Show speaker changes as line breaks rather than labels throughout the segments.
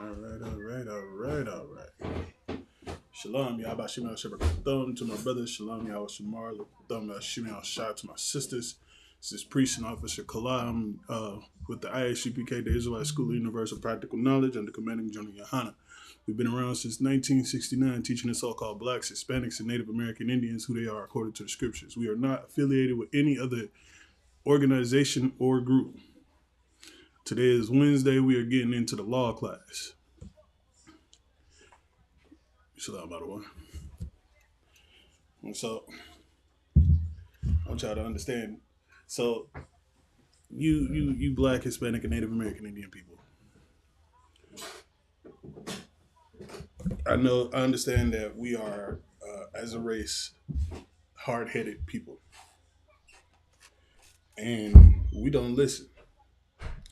All right. Shalom, Yahba Shimon Shabbat to my brothers. Shalom, Yahweh Shamar, Thumb Shimon Shah to my sisters. This is Priest and Officer Kalam with the ISUPK, the Israelite School of Universal Practical Knowledge, under commanding General Yohana. We've been around since 1969, teaching the so-called blacks, Hispanics, and Native American Indians who they are according to the scriptures. We are not affiliated with any other organization or group. Today is Wednesday. We are getting into the law class. Shalom, by the way. And so, I want y'all to understand. So, you black, Hispanic, and Native American Indian people. I understand that we are, as a race, hard-headed people. And we don't listen.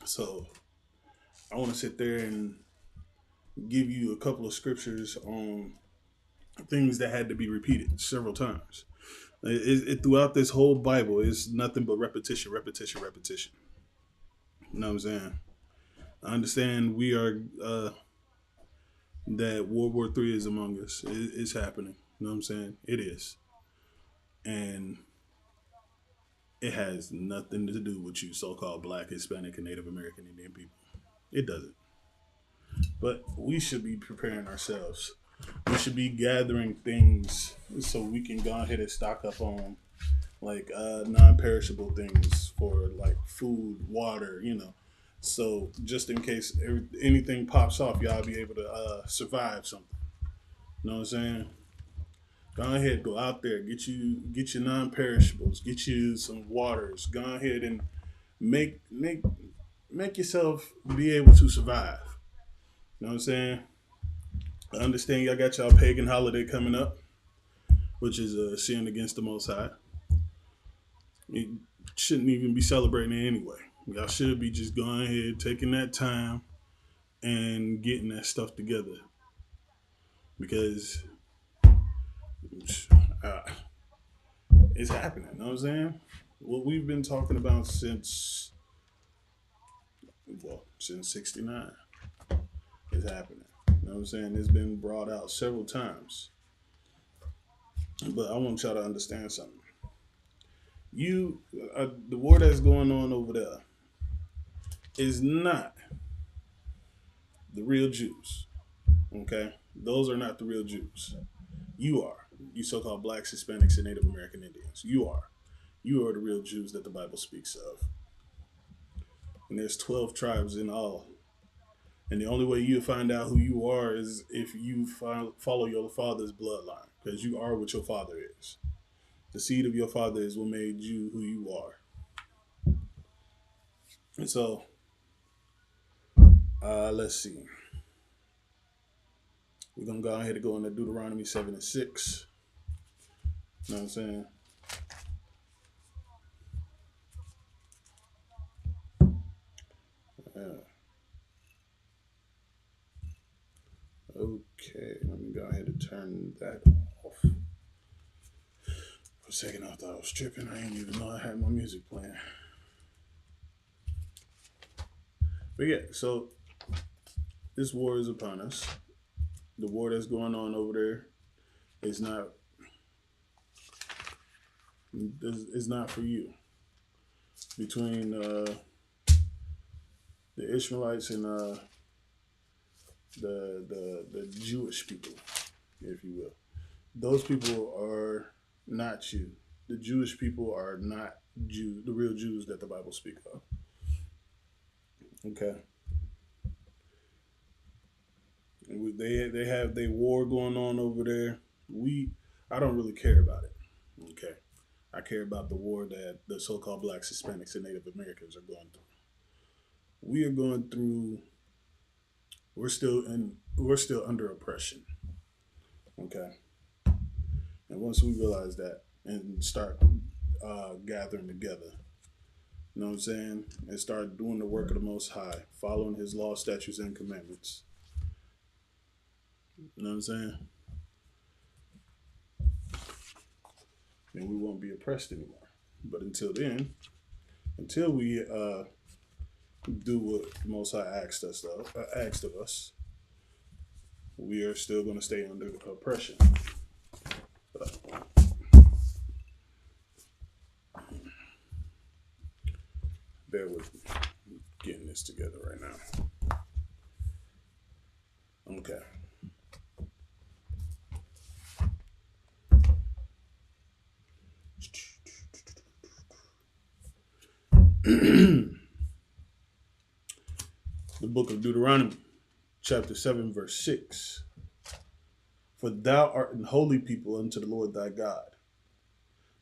So, I want to sit there and give you a couple of scriptures on things that had to be repeated several times. Throughout this whole Bible, it's nothing but repetition. You know what I'm saying? I understand we are, that World War III is among us. It's happening. You know what I'm saying? It is. And it has nothing to do with you so-called black, Hispanic, and Native American Indian people. It doesn't. But we should be preparing ourselves. We should be gathering things so we can go ahead and stock up on like non-perishable things for like food, water, So just in case anything pops off, y'all be able to survive something. You know what I'm saying? Go ahead, go out there, get your non-perishables, get you some waters. Go ahead and make yourself be able to survive. You know what I'm saying? I understand y'all got y'all pagan holiday coming up, which is a sin against the Most High. You shouldn't even be celebrating it anyway. Y'all should be just going ahead, taking that time, and getting that stuff together. Because it's happening, you know what I'm saying? What we've been talking about since 69 is happening. You know what I'm saying? It's been brought out several times. But I want y'all to understand something. The war that's going on over there is not the real Jews. Okay? Those are not the real Jews. You are. You so-called blacks, Hispanics, and Native American Indians. You are. You are the real Jews that the Bible speaks of. And there's 12 tribes in all. And the only way you find out who you are is if you follow your father's bloodline. Because you are what your father is. The seed of your father is what made you who you are. And so, let's see. We're going to go ahead and go into Deuteronomy 7 and 6. You know what I'm saying? Okay, let me go ahead and turn that off. For a second, I thought I was tripping. I didn't even know I had my music playing. But yeah, so this war is upon us. The war that's going on over there is not for you. Between the Ishmaelites and the Jewish people, if you will. Those people are not you. The Jewish people are not the real Jews that the Bible speaks of. Okay. They have their war going on over there. I don't really care about it. Okay. I care about the war that the so-called blacks, Hispanics, and Native Americans are going through. We are going through. We're still under oppression. Okay. And once we realize that and start gathering together, you know what I'm saying, and start doing the work of the Most High, following His law, statutes, and commandments. You know what I'm saying? Then we won't be oppressed anymore. But until then, we do what the Most High asked of us, we are still going to stay under oppression. But bear with me. I'm getting this together right now. Okay. The book of Deuteronomy, chapter 7, verse 6. For thou art an holy people unto the Lord thy God.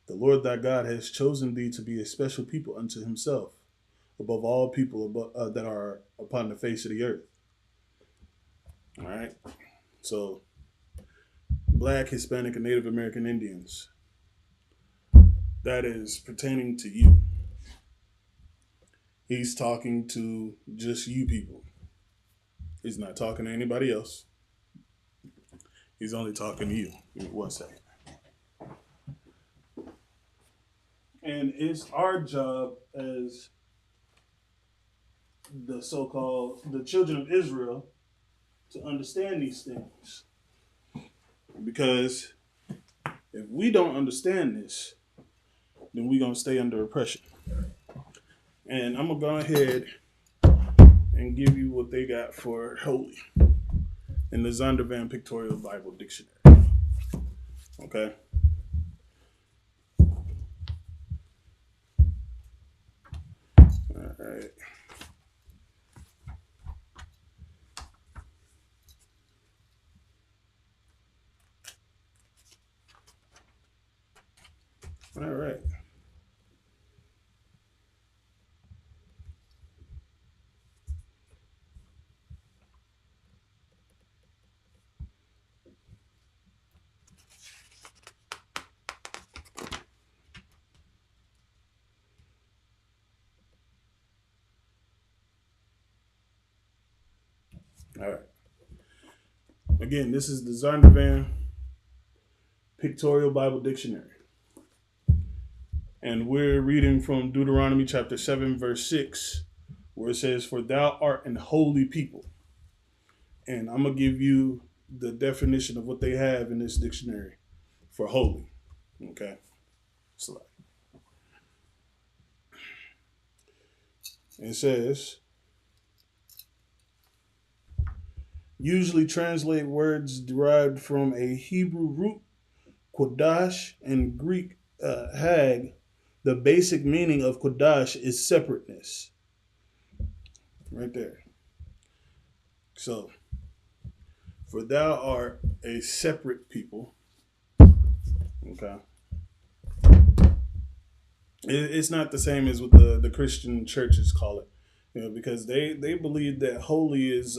The Lord thy God has chosen thee to be a special people unto himself, above all people that are upon the face of the earth. All right. So, Black, Hispanic, and Native American Indians, that is pertaining to you. He's talking to just you people. He's not talking to anybody else. He's only talking to you. Give me 1 second. And it's our job as the so-called the children of Israel to understand these things. Because if we don't understand this, then we're going to stay under oppression. And I'm going to go ahead and give you what they got for holy in the Zondervan Pictorial Bible Dictionary. Okay? All right. All right. All right. Again, this is the Zondervan Pictorial Bible Dictionary. And we're reading from Deuteronomy chapter 7, verse 6, where it says, For thou art an holy people. And I'm going to give you the definition of what they have in this dictionary for holy. Okay? Slide. It says, usually translate words derived from a Hebrew root, Kodash, and Greek hag. The basic meaning of Kodash is separateness. Right there. So, for thou art a separate people. Okay. It's not the same as what the Christian churches call it. Because they believe that holy is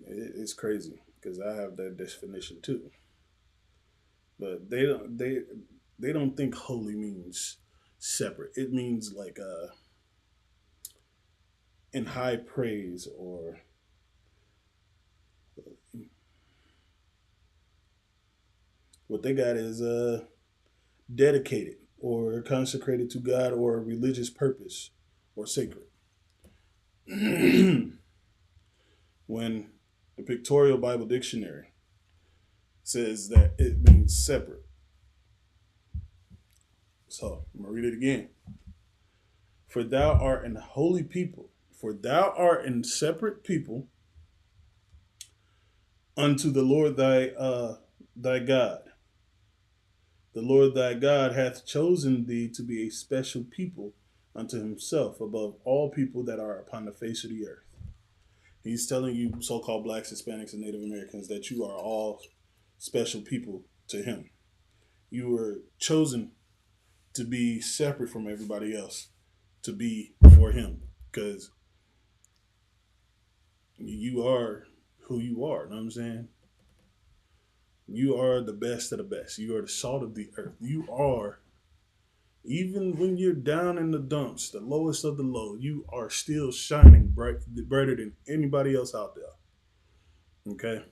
it's crazy because I have that definition too. But they don't think holy means separate. It means like in high praise, or what they got is dedicated or consecrated to God or a religious purpose or sacred. When the Pictorial Bible Dictionary says that it means separate. So I'm going to read it again. For thou art an holy people, for thou art an separate people unto the Lord thy God. The Lord thy God hath chosen thee to be a special people unto himself above all people that are upon the face of the earth. He's telling you, so-called Blacks, Hispanics, and Native Americans, that you are all special people to him. You were chosen to be separate from everybody else, to be for him, because you are who you are. You know what I'm saying? You are the best of the best. You are the salt of the earth. You are, even when you're down in the dumps, the lowest of the low, you are still shining brighter than anybody else out there. Okay?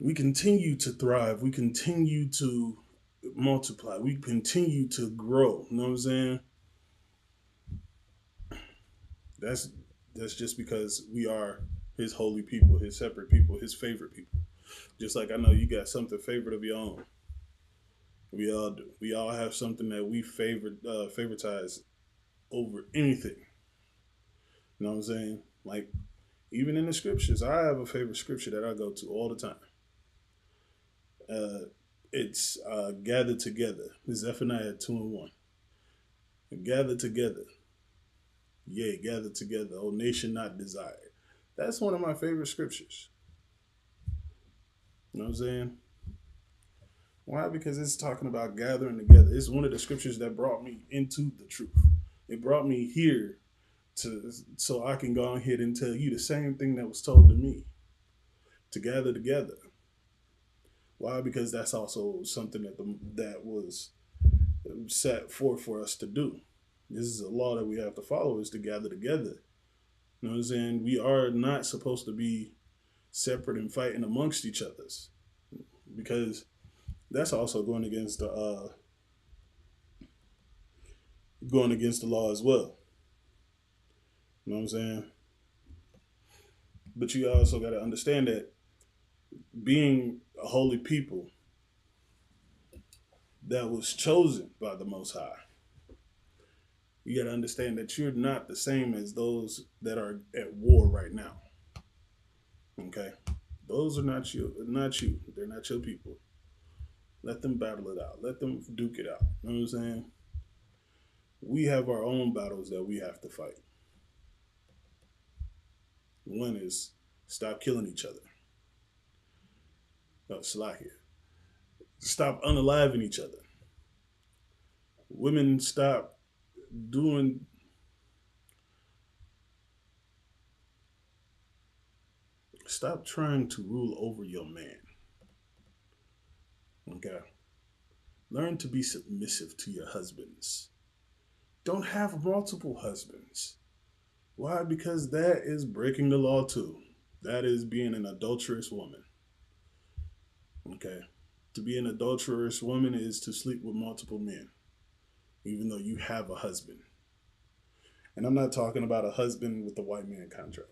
We continue to thrive. We continue to multiply. We continue to grow. You know what I'm saying? That's just because we are his holy people, his separate people, his favorite people. Just like I know you got something favorite of your own. We all do. We all have something that we favoritize over anything. You know what I'm saying? Like even in the scriptures, I have a favorite scripture that I go to all the time. Uh, it's gathered together. Zephaniah 2:1. Gather together, yea, gather together, O nation not desired. That's one of my favorite scriptures. You know what I'm saying? Why? Because it's talking about gathering together. It's one of the scriptures that brought me into the truth. It brought me here to so I can go ahead and tell you the same thing that was told to me to gather together. Why? Because that's also something that was set forth for us to do. This is a law that we have to follow is to gather together. You know what I'm saying? We are not supposed to be separate and fighting amongst each other's because that's also going against the law as well. You know what I'm saying? But you also got to understand that being a holy people that was chosen by the Most High, you got to understand that you're not the same as those that are at war right now. Okay, those are not you. Not you. They're not your people. Let them battle it out. Let them duke it out. You know what I'm saying? We have our own battles that we have to fight. One is stop killing each other. No, Slakia. Stop unaliving each other. Women stop doing. Stop trying to rule over your man. Okay. Learn to be submissive to your husbands. Don't have multiple husbands. Why? Because that is breaking the law too. That is being an adulterous woman. Okay. To be an adulterous woman is to sleep with multiple men, even though you have a husband. And I'm not talking about a husband with the white man contract.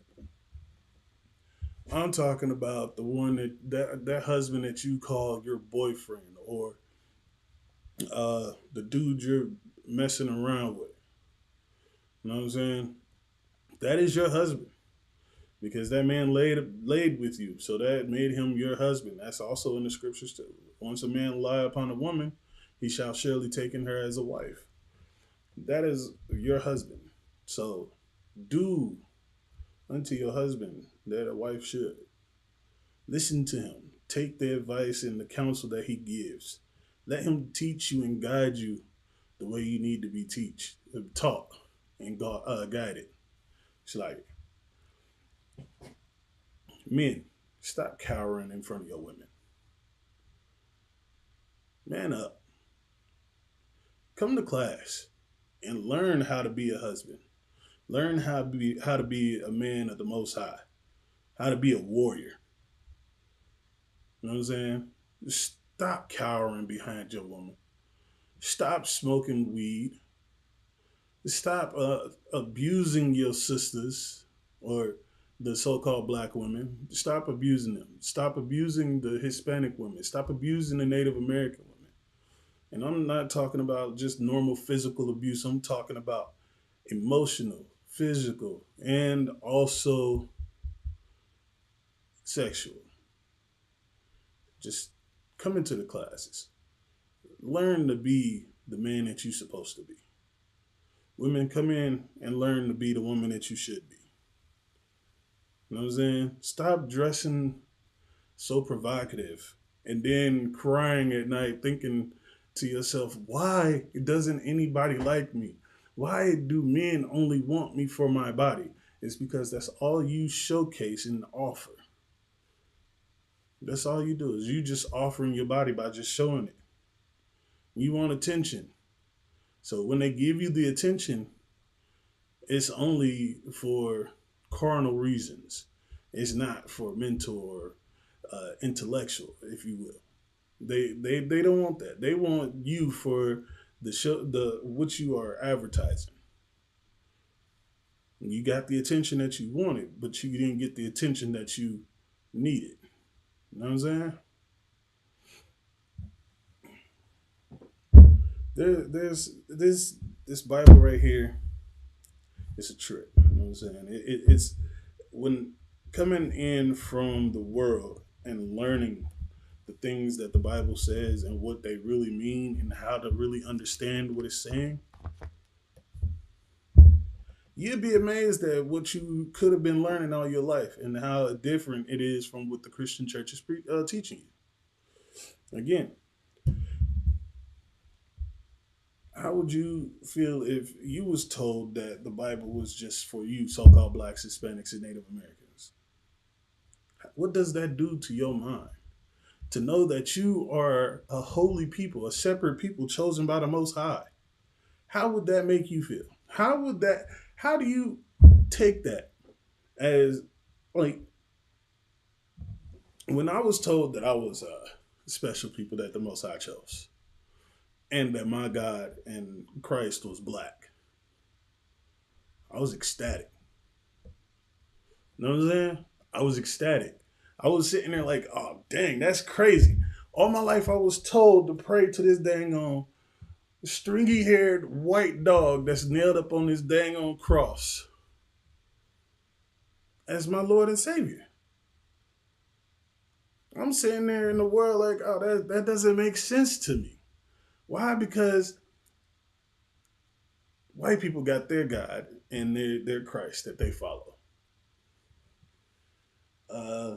I'm talking about the one that husband that you call your boyfriend or the dude you're messing around with. You know what I'm saying? That is your husband because that man laid with you, so that made him your husband. That's also in the scriptures too. Once a man lie upon a woman, he shall surely take in her as a wife. That is your husband. So do unto your husband that a wife should. Listen to him. Take the advice and the counsel that he gives. Let him teach you and guide you the way you need to be taught, and guided. It's like, men, stop cowering in front of your women. Man up. Come to class and learn how to be a husband. Learn how to be a man of the Most High. How to be a warrior. You know what I'm saying? Stop cowering behind your woman. Stop smoking weed. Stop abusing your sisters or the so-called black women. Stop abusing them. Stop abusing the Hispanic women. Stop abusing the Native American women. And I'm not talking about just normal physical abuse. I'm talking about emotional, physical, and also sexual. Just come into the classes. Learn to be the man that you're supposed to be. Women, come in and learn to be the woman that you should be. You know what I'm saying? Stop dressing so provocative and then crying at night thinking to yourself, why doesn't anybody like me? Why do men only want me for my body? It's because that's all you showcase and offer. That's all you do is you just offering your body by just showing it. You want attention. So when they give you the attention, it's only for carnal reasons. It's not for mental or intellectual, if you will. They don't want that. They want you for the show, the what you are advertising. You got the attention that you wanted, but you didn't get the attention that you needed. You know what I'm saying? There's this Bible right here. It's a trip. You know what I'm saying? It's when coming in from the world and learning the things that the Bible says and what they really mean and how to really understand what it's saying, you'd be amazed at what you could have been learning all your life and how different it is from what the Christian church is teaching you. Again, how would you feel if you was told that the Bible was just for you, so-called blacks, Hispanics, and Native Americans? What does that do to your mind? To know that you are a holy people, a separate people chosen by the Most High. How would that make you feel? How do you take that as, like, when I was told that I was a special people that the Most High chose and that my God and Christ was black, I was ecstatic. You know what I'm saying? I was ecstatic. I was sitting there like, oh, dang, that's crazy. All my life I was told to pray to this dang on stringy haired white dog that's nailed up on this dang on cross as my Lord and Savior. I'm sitting there in the world like, oh, that doesn't make sense to me. Why? Because white people got their God and their Christ that they follow. Uh,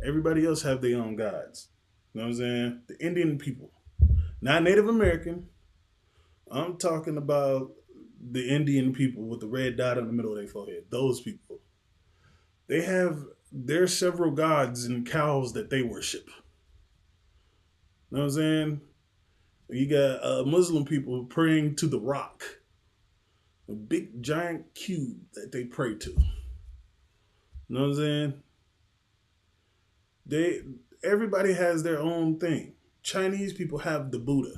Everybody else have their own gods. You know what I'm saying? The Indian people, not Native American. I'm talking about the Indian people with the red dot in the middle of their forehead. Those people. They have their several gods and cows that they worship. You know what I'm saying? You got Muslim people praying to the rock, a big giant cube that they pray to. You know what I'm saying? They Everybody has their own thing. Chinese people have the Buddha.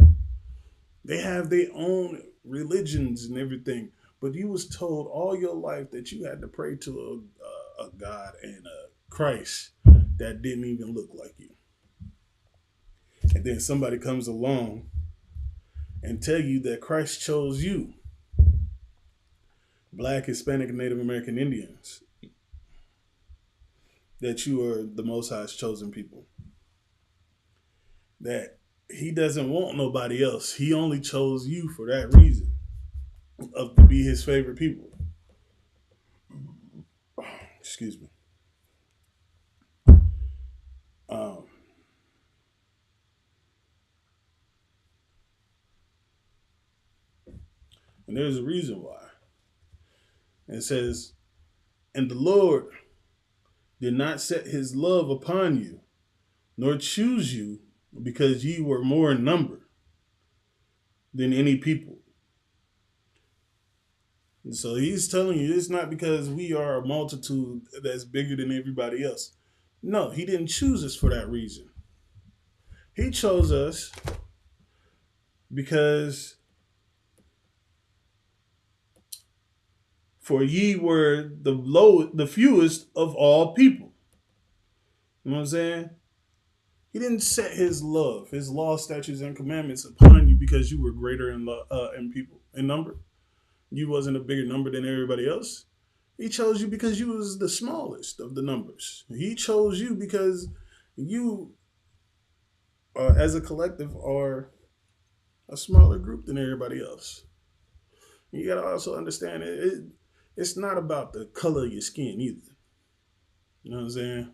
They have their own religions and everything. But you was told all your life that you had to pray to a God and a Christ that didn't even look like you. And then somebody comes along and tell you that Christ chose you, black, Hispanic, and Native American Indians, that you are the Most High's chosen people. That he doesn't want nobody else. He only chose you for that reason, of to be his favorite people. Excuse me. Um, and there's a reason why. It says, and the Lord did not set his love upon you, nor choose you, because ye were more in number than any people. And so he's telling you it's not because we are a multitude that's bigger than everybody else. No, he didn't choose us for that reason. He chose us because for ye were the fewest of all people. You know what I'm saying? He didn't set his love, his law, statutes, and commandments upon you because you were greater in people in number. You wasn't a bigger number than everybody else. He chose you because you was the smallest of the numbers. He chose you because you, as a collective, are a smaller group than everybody else. You gotta also understand it's not about the color of your skin either. You know what I'm saying?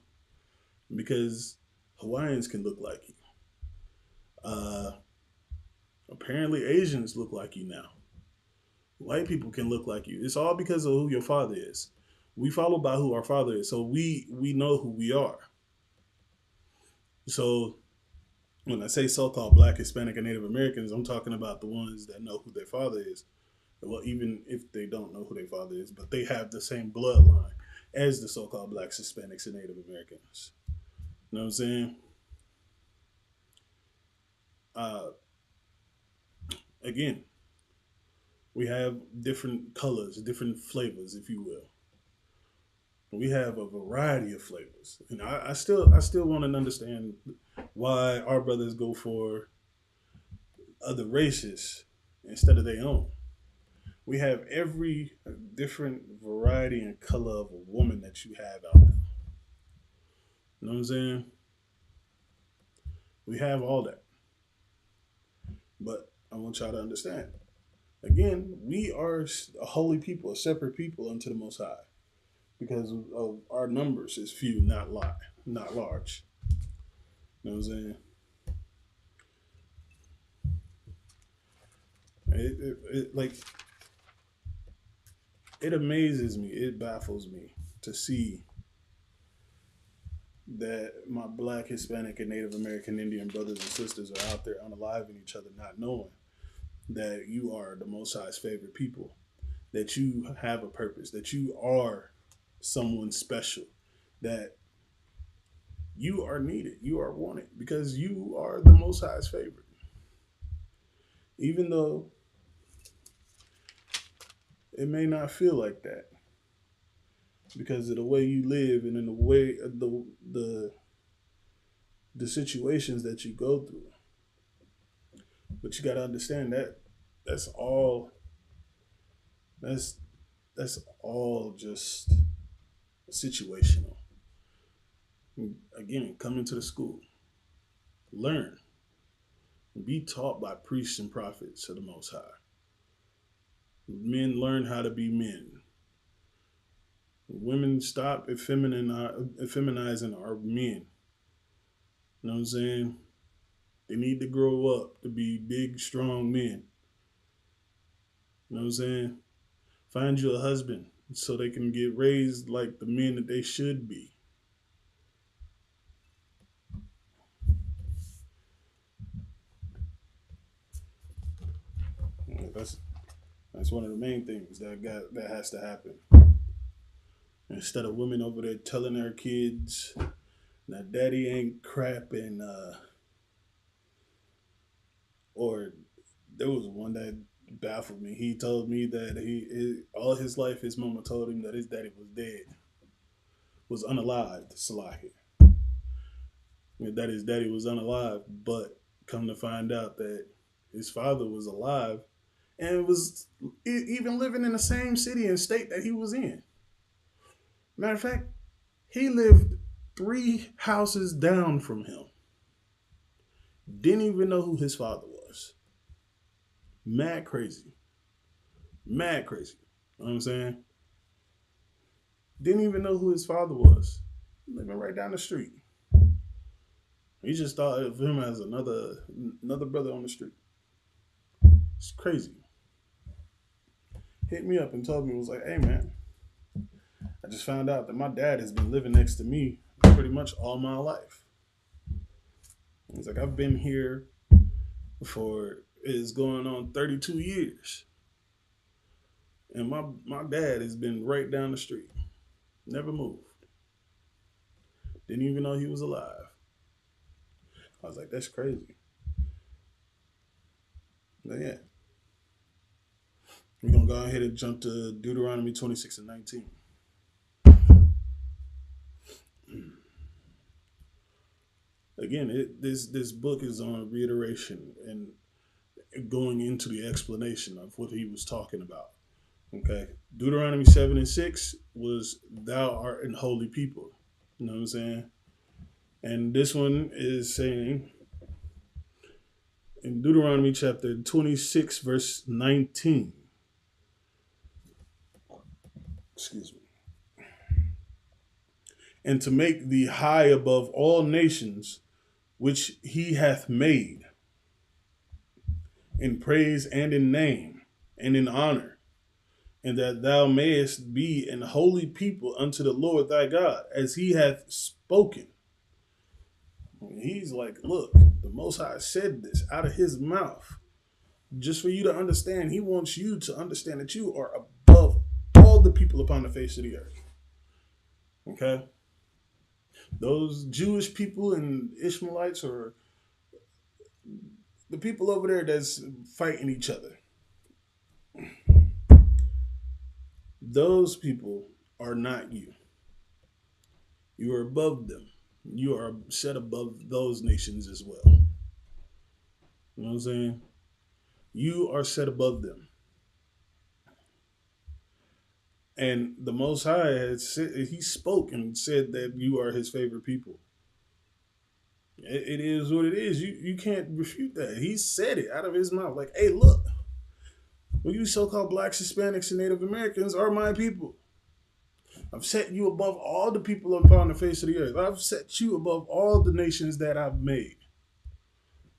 Because Hawaiians can look like you. Uh, Apparently, Asians look like you now. White people can look like you. It's all because of who your father is. We follow by who our father is, so we know who we are. So when I say so-called Black, Hispanic, and Native Americans, I'm talking about the ones that know who their father is. Well, even if they don't know who their father is, but they have the same bloodline as the so-called Blacks, Hispanics, and Native Americans. You know what I'm saying? Uh, Again, We have different colors, different flavors, if you will. We have a variety of flavors, and I still want to understand why our brothers go for other races instead of their own. We have every different variety and color of a woman that you have out there. You know what I'm saying? We have all that, but I want y'all to understand. Again, we are a holy people, a separate people unto the Most High, because of our numbers is few, not large. You know what I'm saying? Like it amazes me, it baffles me to see that my black, Hispanic, and Native American Indian brothers and sisters are out there unaliving each other, not knowing that you are the Most High's favorite people, that you have a purpose, that you are someone special, that you are needed, you are wanted, because you are the Most High's favorite. Even though it may not feel like that, because of the way you live and in the way of the situations that you go through. But you got to understand that that's all that's that's all just situational. Again, come into the school, learn, be taught by priests and prophets of the Most High. Men learn how to be men. Women stop effeminizing our men. You know what I'm saying? They need to grow up to be big, strong men. You know what I'm saying? Find you a husband so they can get raised like the men that they should be. That's that's one of the main things that has to happen. Instead of women over there telling their kids that daddy ain't crap and or there was one that baffled me. He told me that all his life his mama told him that his daddy was dead, was unalived, Salahi. That his daddy was unalive, but come to find out that his father was alive and was even living in the same city and state that he was in. Matter of fact, he lived three houses down from him. Didn't even know who his father was. Mad crazy. Mad crazy. You know what I'm saying? Didn't even know who his father was. Living right down the street. He just thought of him as another brother on the street. It's crazy. Hit me up and told me, was like, hey man, I just found out that my dad has been living next to me pretty much all my life. He's like, I've been here for it's going on 32 years. And my dad has been right down the street. Never moved. Didn't even know he was alive. I was like, that's crazy. But yeah. We're going to go ahead and jump to Deuteronomy 26 and 19. Again, this book is on reiteration and going into the explanation of what he was talking about. Okay. Deuteronomy 7 and 6 was thou art an holy people. You know what I'm saying? And this one is saying in Deuteronomy chapter 26, verse 19. Excuse me. And to make thee high above all nations which he hath made, in praise and in name and in honor, and that thou mayest be an holy people unto the Lord thy God, as he hath spoken. He's like, look, the Most High said this out of his mouth. Just for you to understand, he wants you to understand that you are above all the people upon the face of the earth. Okay? Those Jewish people and Ishmaelites are the people over there that's fighting each other. those people are not you. You are above them. You are set above those nations as well. You know what I'm saying? You are set above them. And the Most High has said, he spoke and said that you are his favorite people. It is what it is. You can't refute that. He said it out of his mouth. Like, hey, look, well, you so-called blacks, Hispanics, and Native Americans are my people. I've set you above all the people upon the face of the earth. I've set you above all the nations that I've made.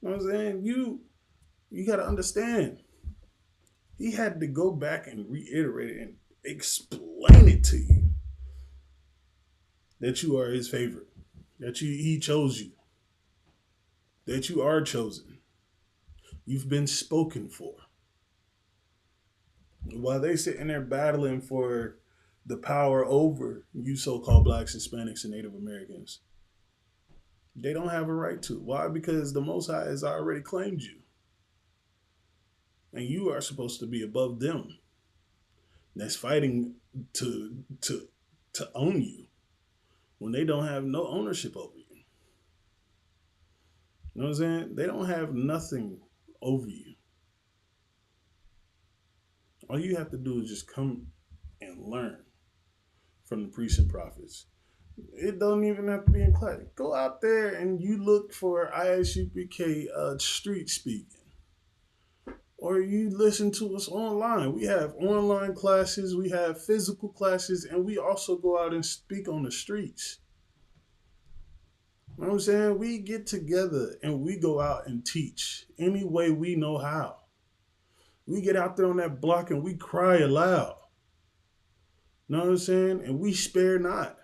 You know what I'm saying? You got to understand. He had to go back and reiterate it and explain it to you that you are his favorite, that he chose you, that you are chosen. You've been spoken for. While they sitting there battling for the power over you so-called blacks, Hispanics, and Native Americans, they don't have a right to. Why? Because the Most High has already claimed you. And you are supposed to be above them. That's fighting to to own you when they don't have no ownership over you. You know what I'm saying? They don't have nothing over you. All you have to do is just come and learn from the priests and prophets. It don't even have to be in class. Go out there and you look for Isupk street speaking. Or you listen to us online. We have online classes, we have physical classes, and we also go out and speak on the streets. You know what I'm saying? We get together and we go out and teach any way we know how. We get out there on that block and we cry aloud. You know what I'm saying? And we spare not.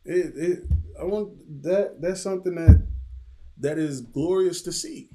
It I want that that's something that is glorious to see.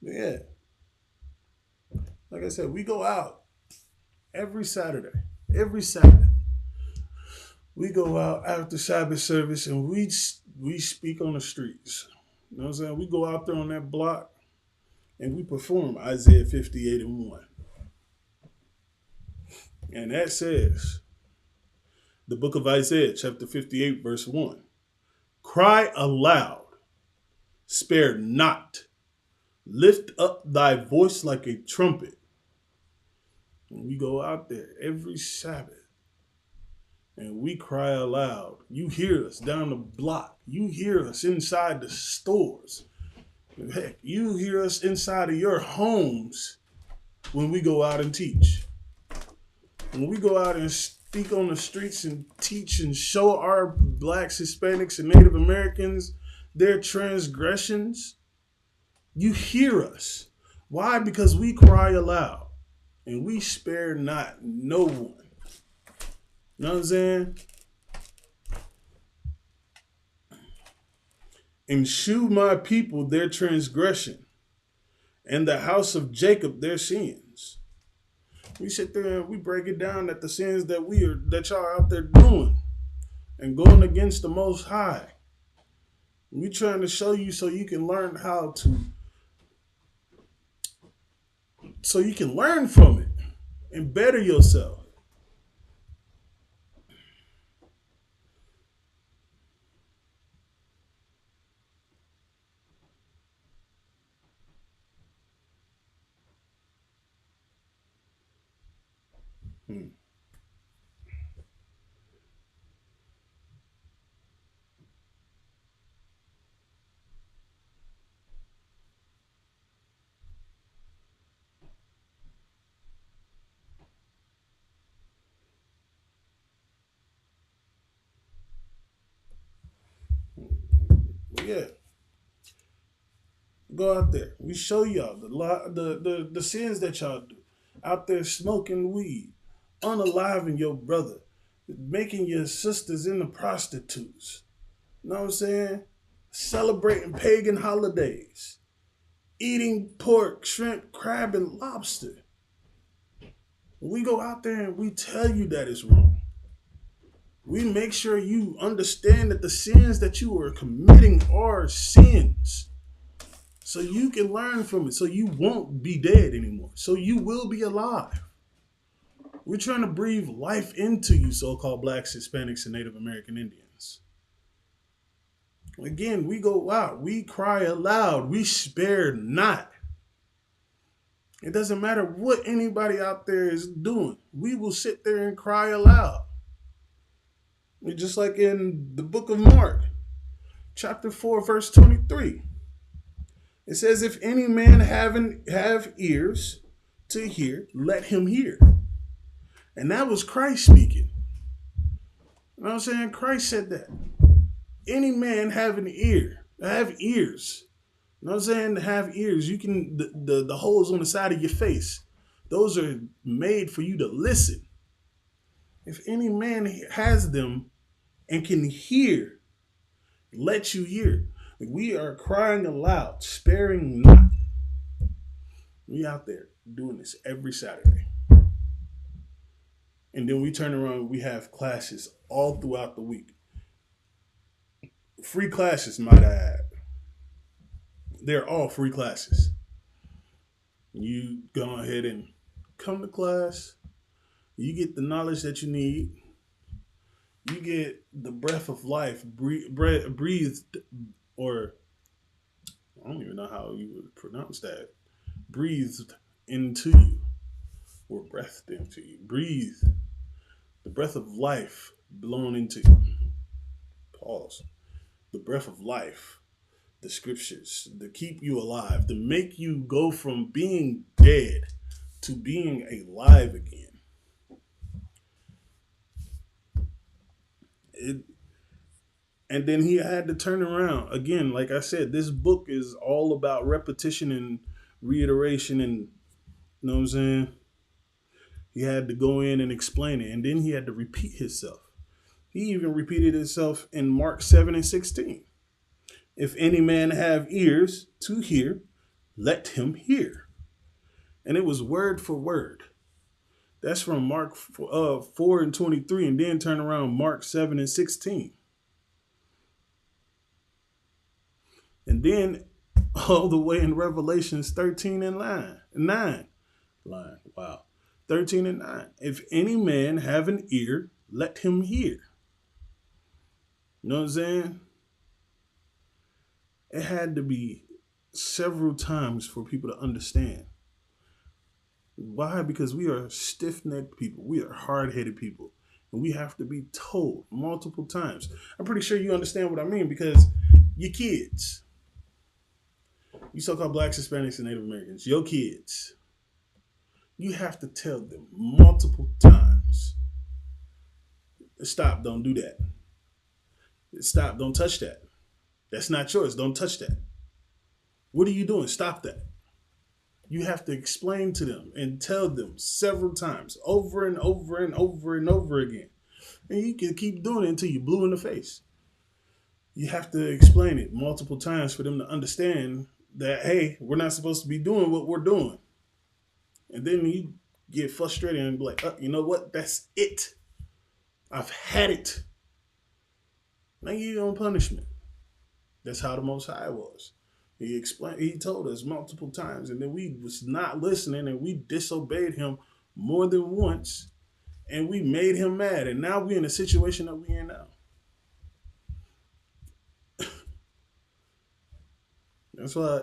Yeah. Like I said, we go out every Saturday. Every Saturday. We go out after Sabbath service and we speak on the streets. You know what I'm saying? We go out there on that block and we perform Isaiah 58 and 1. And that says, the book of Isaiah, chapter 58, verse 1. Cry aloud, spare not, lift up thy voice like a trumpet. And we go out there every Sabbath and we cry aloud. You hear us down the block. You hear us inside the stores. Heck, you hear us inside of your homes when we go out and teach. When we go out and speak on the streets and teach and show our blacks, Hispanics, and Native Americans their transgressions, you hear us. Why? Because we cry aloud and we spare not no one. You know what I'm saying? And shew my people their transgression, and the house of Jacob their sins. We sit there and we break it down that the sins that y'all are out there doing and going against the Most High. We trying to show you so you can learn so you can learn from it and better yourself. Hmm. Yeah. Go out there. We show y'all the sins that y'all do. Out there smoking weed, unaliving your brother, making your sisters into prostitutes. You know what I'm saying? Celebrating pagan holidays, eating pork, shrimp, crab, and lobster. We go out there and we tell you that it's wrong. We make sure you understand that the sins that you are committing are sins. So you can learn from it. So you won't be dead anymore. So you will be alive. We're trying to breathe life into you, so-called blacks, Hispanics, and Native American Indians. Again, we go out. We cry aloud. We spare not. It doesn't matter what anybody out there is doing. We will sit there and cry aloud. Just like in the book of Mark, chapter 4, verse 23. It says, if any man have ears to hear, let him hear. And that was Christ speaking. You know what I'm saying? Christ said that. Any man have an ear, have ears. You know what I'm saying? To have ears, you can, the holes on the side of your face, those are made for you to listen. If any man has them and can hear, let you hear. We are crying aloud, sparing not. We out there doing this every Saturday. And then we turn around, we have classes all throughout the week. Free classes, might I add. They're all free classes. You go ahead and come to class. You get the knowledge that you need. You get the breath of life breathed, or I don't even know how you would pronounce that. Breathed into you, or breathed into you. Breathe. The breath of life blown into you. Pause. The breath of life. The scriptures to keep you alive, to make you go from being dead to being alive again. And then he had to turn around again. Like I said, this book is all about repetition and reiteration, and you know what I'm saying. He had to go in and explain it, and then he had to repeat himself. He even repeated himself in Mark 7:16. If any man have ears to hear, let him hear. And it was word for word. That's from Mark 4:23, and then turn around Mark 7:16. And then all the way in Revelations 13 and 9. Wow. 13 and 9. If any man have an ear, let him hear. You know what I'm saying? It had to be several times for people to understand. Why? Because we are stiff-necked people. We are hard-headed people. And we have to be told multiple times. I'm pretty sure you understand what I mean, because your kids, you so-called blacks, Hispanics, and Native Americans, your kids, you have to tell them multiple times. Stop, don't do that. Stop, don't touch that. That's not yours, don't touch that. What are you doing? Stop that. You have to explain to them and tell them several times, over and over and over and over again. And you can keep doing it until you're blue in the face. You have to explain it multiple times for them to understand that, hey, we're not supposed to be doing what we're doing. And then you get frustrated and be like, you know what? That's it. I've had it. Now you're on punishment. That's how the Most High was. He told us multiple times, and then we was not listening, and we disobeyed him more than once, and we made him mad, and now we're in a situation that we're in now. That's why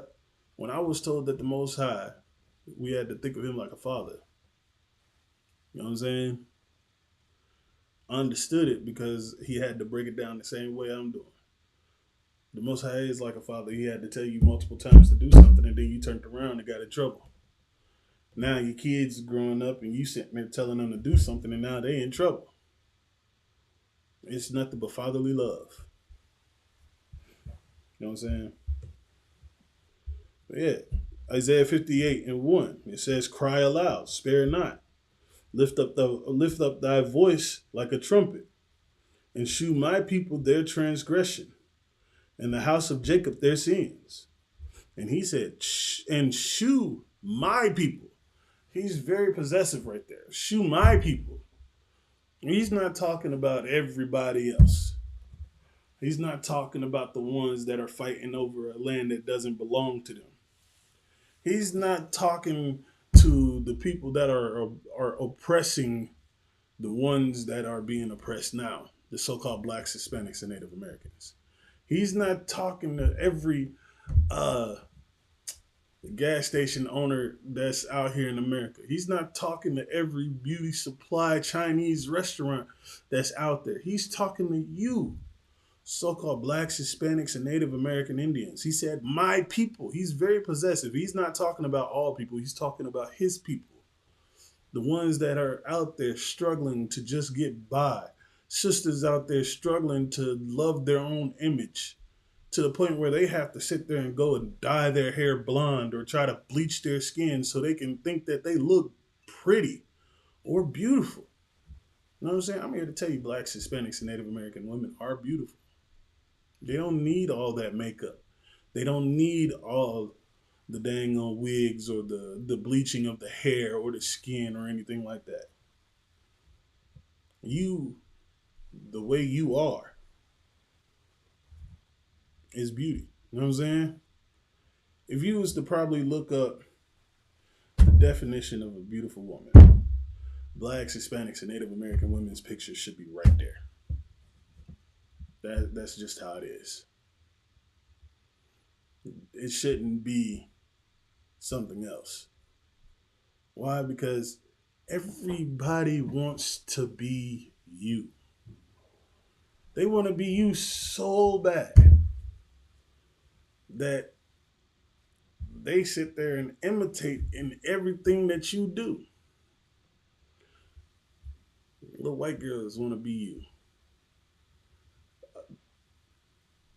when I was told that the Most High, we had to think of him like a father. You know what I'm saying? I understood it because he had to break it down the same way I'm doing. The Most High is like a father. He had to tell you multiple times to do something, and then you turned around and got in trouble. Now your kids growing up, and you sitting there telling them to do something, and now they in trouble. It's nothing but fatherly love. You know what I'm saying? Yeah. Isaiah 58:1. It says, cry aloud, spare not. Lift up thy voice like a trumpet, and shew my people their transgression, and the house of Jacob their sins. And he said, and shew my people. He's very possessive right there. Shew my people. He's not talking about everybody else. He's not talking about the ones that are fighting over a land that doesn't belong to them. He's not talking to the people that are oppressing the ones that are being oppressed now, the so-called blacks, Hispanics, and Native Americans. He's not talking to every uh, gas station owner that's out here in America. He's not talking to every beauty supply Chinese restaurant that's out there. He's talking to you, so-called blacks, Hispanics, and Native American Indians. He said, my people. He's very possessive. He's not talking about all people. He's talking about his people. The ones that are out there struggling to just get by. Sisters out there struggling to love their own image to the point where they have to sit there and go and dye their hair blonde or try to bleach their skin so they can think that they look pretty or beautiful. You know what I'm saying? I'm here to tell you blacks, Hispanics, and Native American women are beautiful. They don't need all that makeup. They don't need all the dang on wigs or the bleaching of the hair or the skin or anything like that. You, the way you are, is beauty. You know what I'm saying? If you was to probably look up the definition of a beautiful woman, blacks, Hispanics, and Native American women's pictures should be right there. That's just how it is. It shouldn't be something else. Why? Because everybody wants to be you. They want to be you so bad that they sit there and imitate in everything that you do. Little white girls want to be you.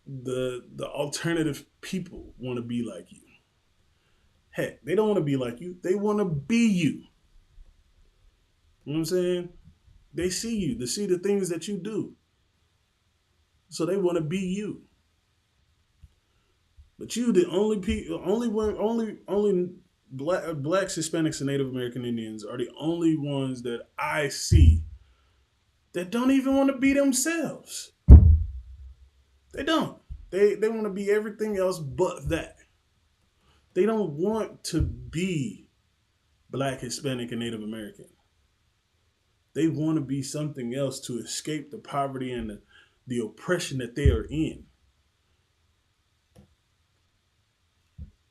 The alternative people want to be like you. Heck, they don't want to be like you. They want to be you. You know what I'm saying? They see you. They see the things that you do. So they want to be you. But you, the only people, only blacks, Hispanics, and Native American Indians are the only ones that I see that don't even want to be themselves. They don't. They want to be everything else but that. They don't want to be black, Hispanic, and Native American. They want to be something else to escape the poverty and the oppression that they are in.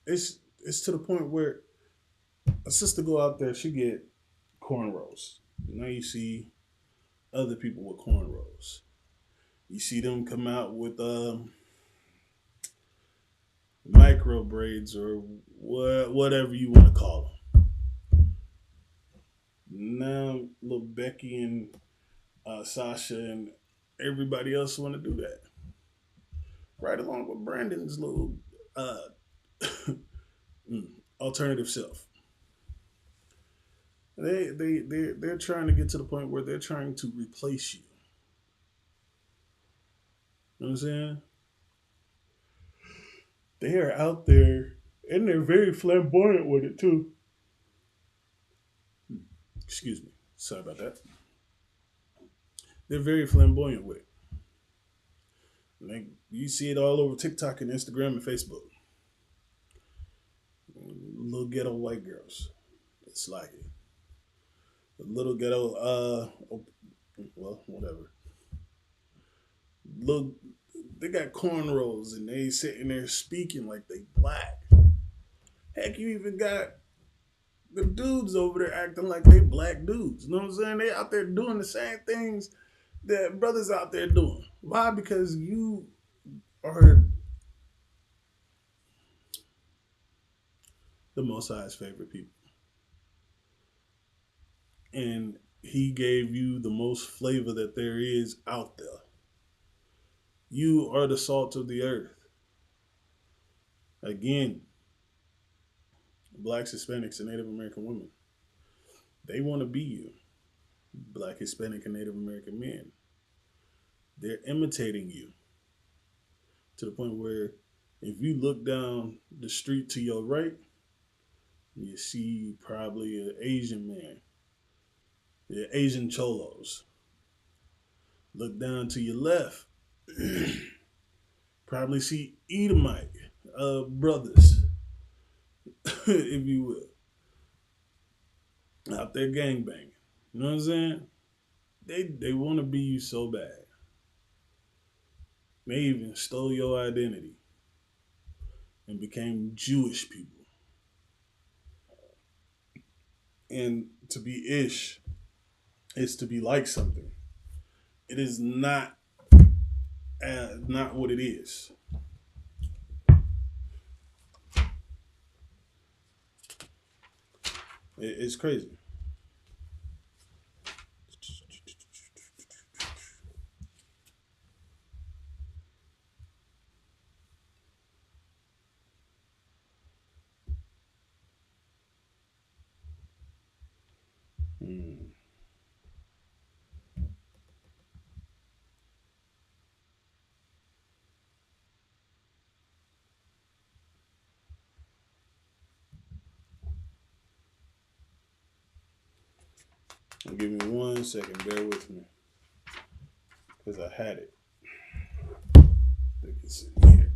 It's to the point where a sister go out there, she get cornrows. Now you see other people with cornrows. You see them come out with micro braids or whatever you want to call them. Now, little Becky and Sasha and everybody else want to do that. Right along with Brandon's little alternative self. They're trying to get to the point where they're trying to replace you. You know what I'm saying? They are out there and they're very flamboyant with it too. Excuse me. Sorry about that. They're very flamboyant with it. Like you see it all over TikTok and Instagram and Facebook. Little ghetto white girls. It's like it. The little ghetto well, whatever. Look, they got cornrows and they sitting there speaking like they black. Heck, you even got the dudes over there acting like they black dudes. You know what I'm saying? They out there doing the same things that brothers out there doing. Why? Because you are the Most High's favorite people. And he gave you the most flavor that there is out there. You are the salt of the earth. Again, Blacks, Hispanics, and Native American women. They want to be you. Black, Hispanic, and Native American men. They're imitating you to the point where if you look down the street to your right, you see probably an Asian man, the Asian cholos. Look down to your left, probably see Edomite brothers, if you will, out there gangbanging. You know what I'm saying? They want to be you so bad. They even stole your identity and became Jewish people. And to be ish is to be like something. It is not what it is. It's crazy. Hmm. Give me 1 second. Bear with me, because I had it. I think it's in here.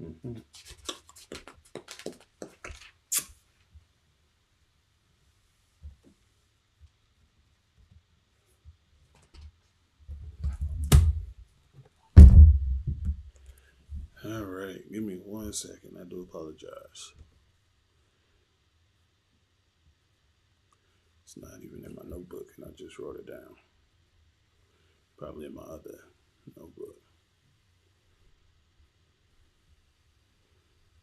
Mhm. All right, give me 1 second. I do apologize. It's not even in my notebook, and I just wrote it down. Probably in my other notebook.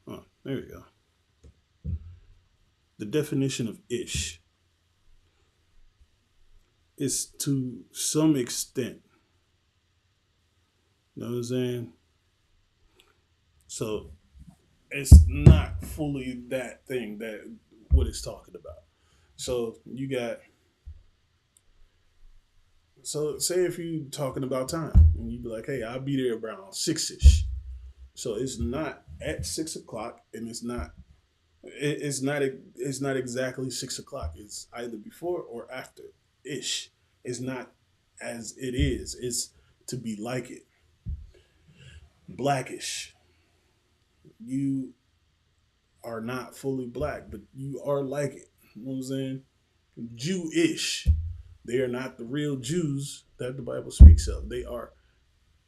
Oh, there we go. The definition of ish is to some extent. You know what I'm saying? So it's not fully that thing that what it's talking about. So you got so say if you talking about time and you be like, hey, I'll be there around 6ish. So it's not at 6 o'clock, and it's not exactly 6 o'clock. It's either before or after ish. It's not as it is. It's to be like it. Blackish. You are not fully black, but you are like it. You know what I'm saying? Jewish. They are not the real Jews that the Bible speaks of. They are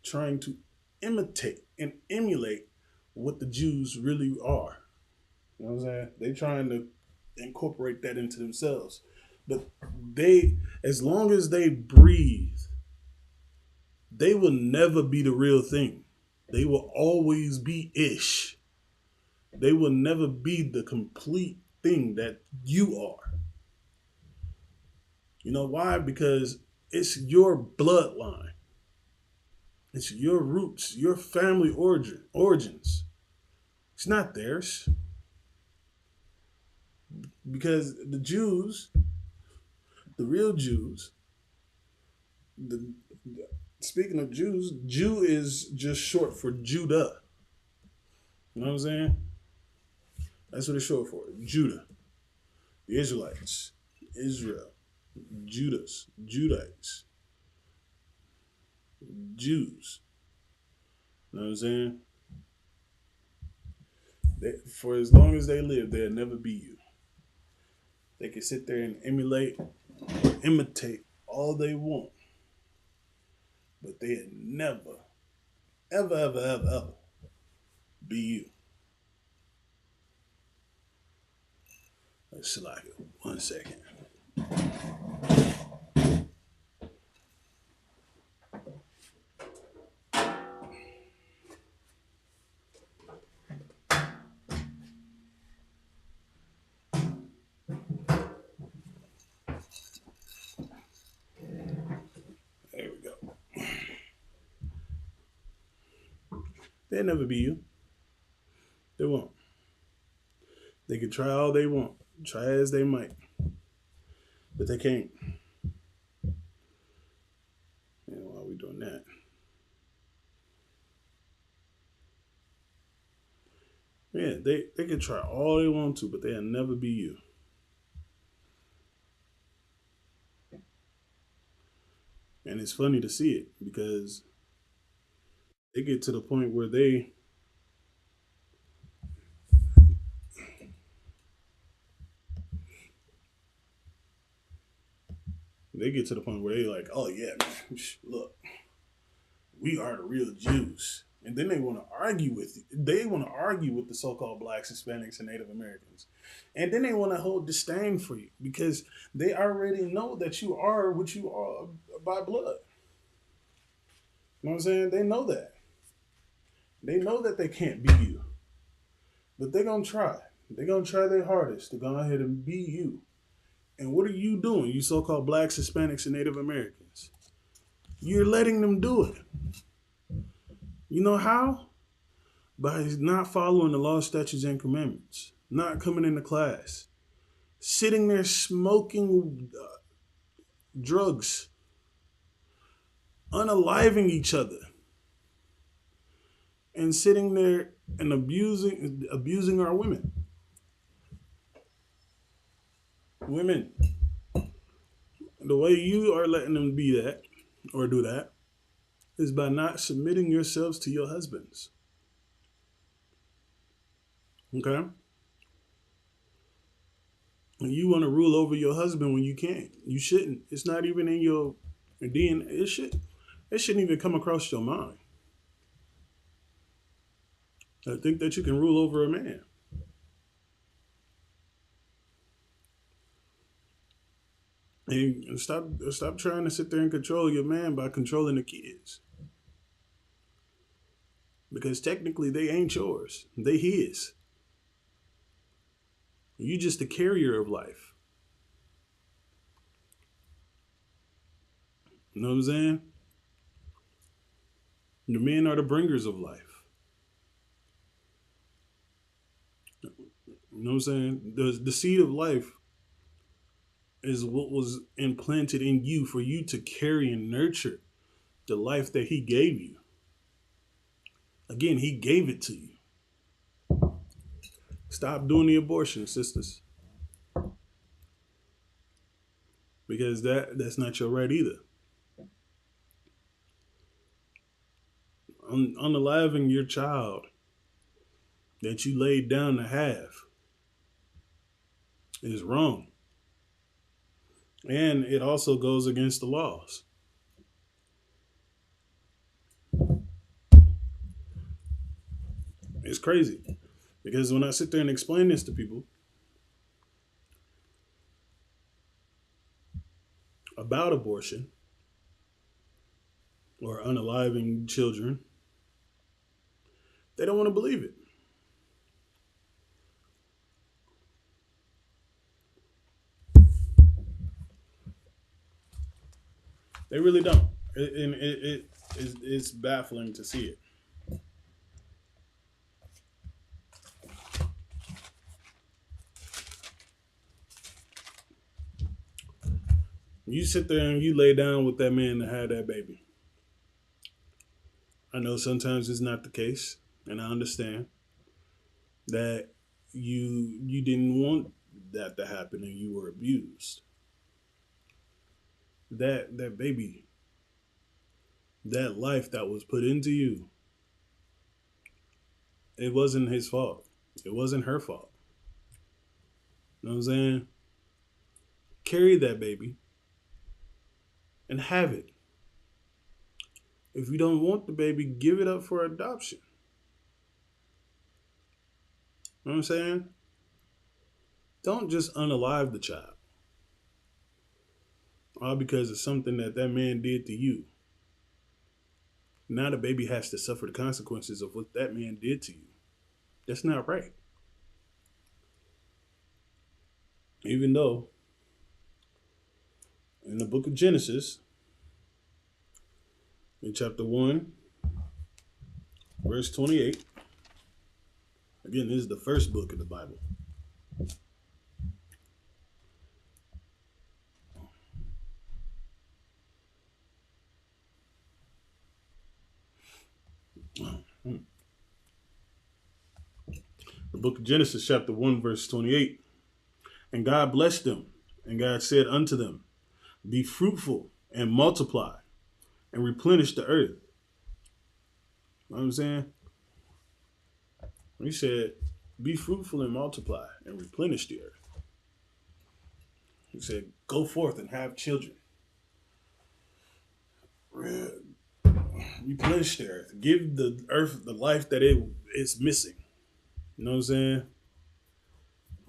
trying to imitate and emulate what the Jews really are. You know what I'm saying? They trying to incorporate that into themselves. But they, as long as they breathe, they will never be the real thing. They will always be ish. They will never be the complete thing that you are. You know why? Because it's your bloodline. It's your roots, your family origins. It's not theirs. Because the Jews, the real Jews, the speaking of Jews, Jew is just short for Judah. You know what I'm saying? That's what it's short for. Judah. The Israelites. Israel. Judas. Judites. Jews. You know what I'm saying? For as long as they live, they'll never be you. They can sit there and emulate or imitate all they want, but they'll never, ever, ever, ever, ever be you. Let's select it. 1 second. They'll never be you. They won't. They can try all they want, try as they might, but they can't. And why are we doing that? Yeah, they can try all they want to, but they'll never be you. And it's funny to see it because they get to the point where they get to the point where they like, oh yeah, man, look, we are the real Jews. And then they want to argue with you. They want to argue with the so-called blacks, Hispanics, and Native Americans. And then they want to hold disdain for you because they already know that you are what you are by blood. You know what I'm saying? They know that. They know that they can't be you. But they're going to try. They're going to try their hardest to go ahead and be you. And what are you doing, you so-called blacks, Hispanics, and Native Americans? You're letting them do it. You know how? By not following the law, statutes, and commandments, not coming into class, sitting there smoking drugs, unaliving each other, and sitting there and abusing our women. Women, the way you are letting them be that or do that is by not submitting yourselves to your husbands. Okay? And you want to rule over your husband when you can't. You shouldn't. It's not even in your DNA. It shouldn't even come across your mind. I think that you can rule over a man. And stop trying to sit there and control your man by controlling the kids. Because technically they ain't yours. They his. You just the carrier of life. You know what I'm saying? The men are the bringers of life. You know what I'm saying? The seed of life is what was implanted in you for you to carry and nurture the life that he gave you. Again, he gave it to you. Stop doing the abortion, sisters. Because that's not your right either. Unaliving your child that you laid down to have is wrong. And it also goes against the laws. It's crazy. Because when I sit there and explain this to people about abortion or unaliving children, they don't want to believe it. They really don't. And it's baffling to see it. You sit there and you lay down with that man to have that baby. I know sometimes it's not the case, and I understand that you didn't want that to happen and you were abused. That baby, that life that was put into you, it wasn't his fault. It wasn't her fault. You know what I'm saying? Carry that baby and have it. If you don't want the baby, give it up for adoption. You know what I'm saying? Don't just unalive the child. All because of something that man did to you. Now the baby has to suffer the consequences of what that man did to you. That's not right. Even though in the book of Genesis, in chapter 1, verse 28. Again, this is the first book of the Bible. The book of Genesis, chapter 1, verse 28. And God blessed them, and God said unto them, be fruitful and multiply and replenish the earth. You know what I'm saying? He said, be fruitful and multiply and replenish the earth. He said, go forth and have children. Replenish the earth. Give the earth the life that it is missing. You know what I'm saying?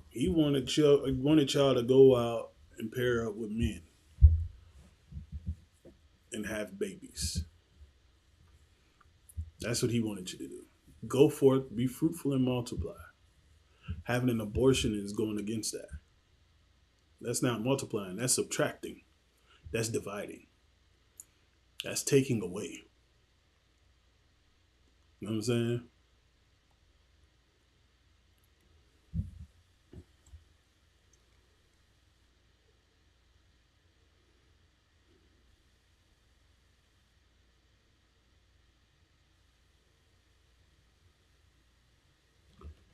He wanted y'all to go out and pair up with men and have babies. That's what he wanted you to do. Go forth, be fruitful and multiply. Having an abortion is going against that. That's not multiplying. That's subtracting. That's dividing. That's taking away. You know what I'm saying?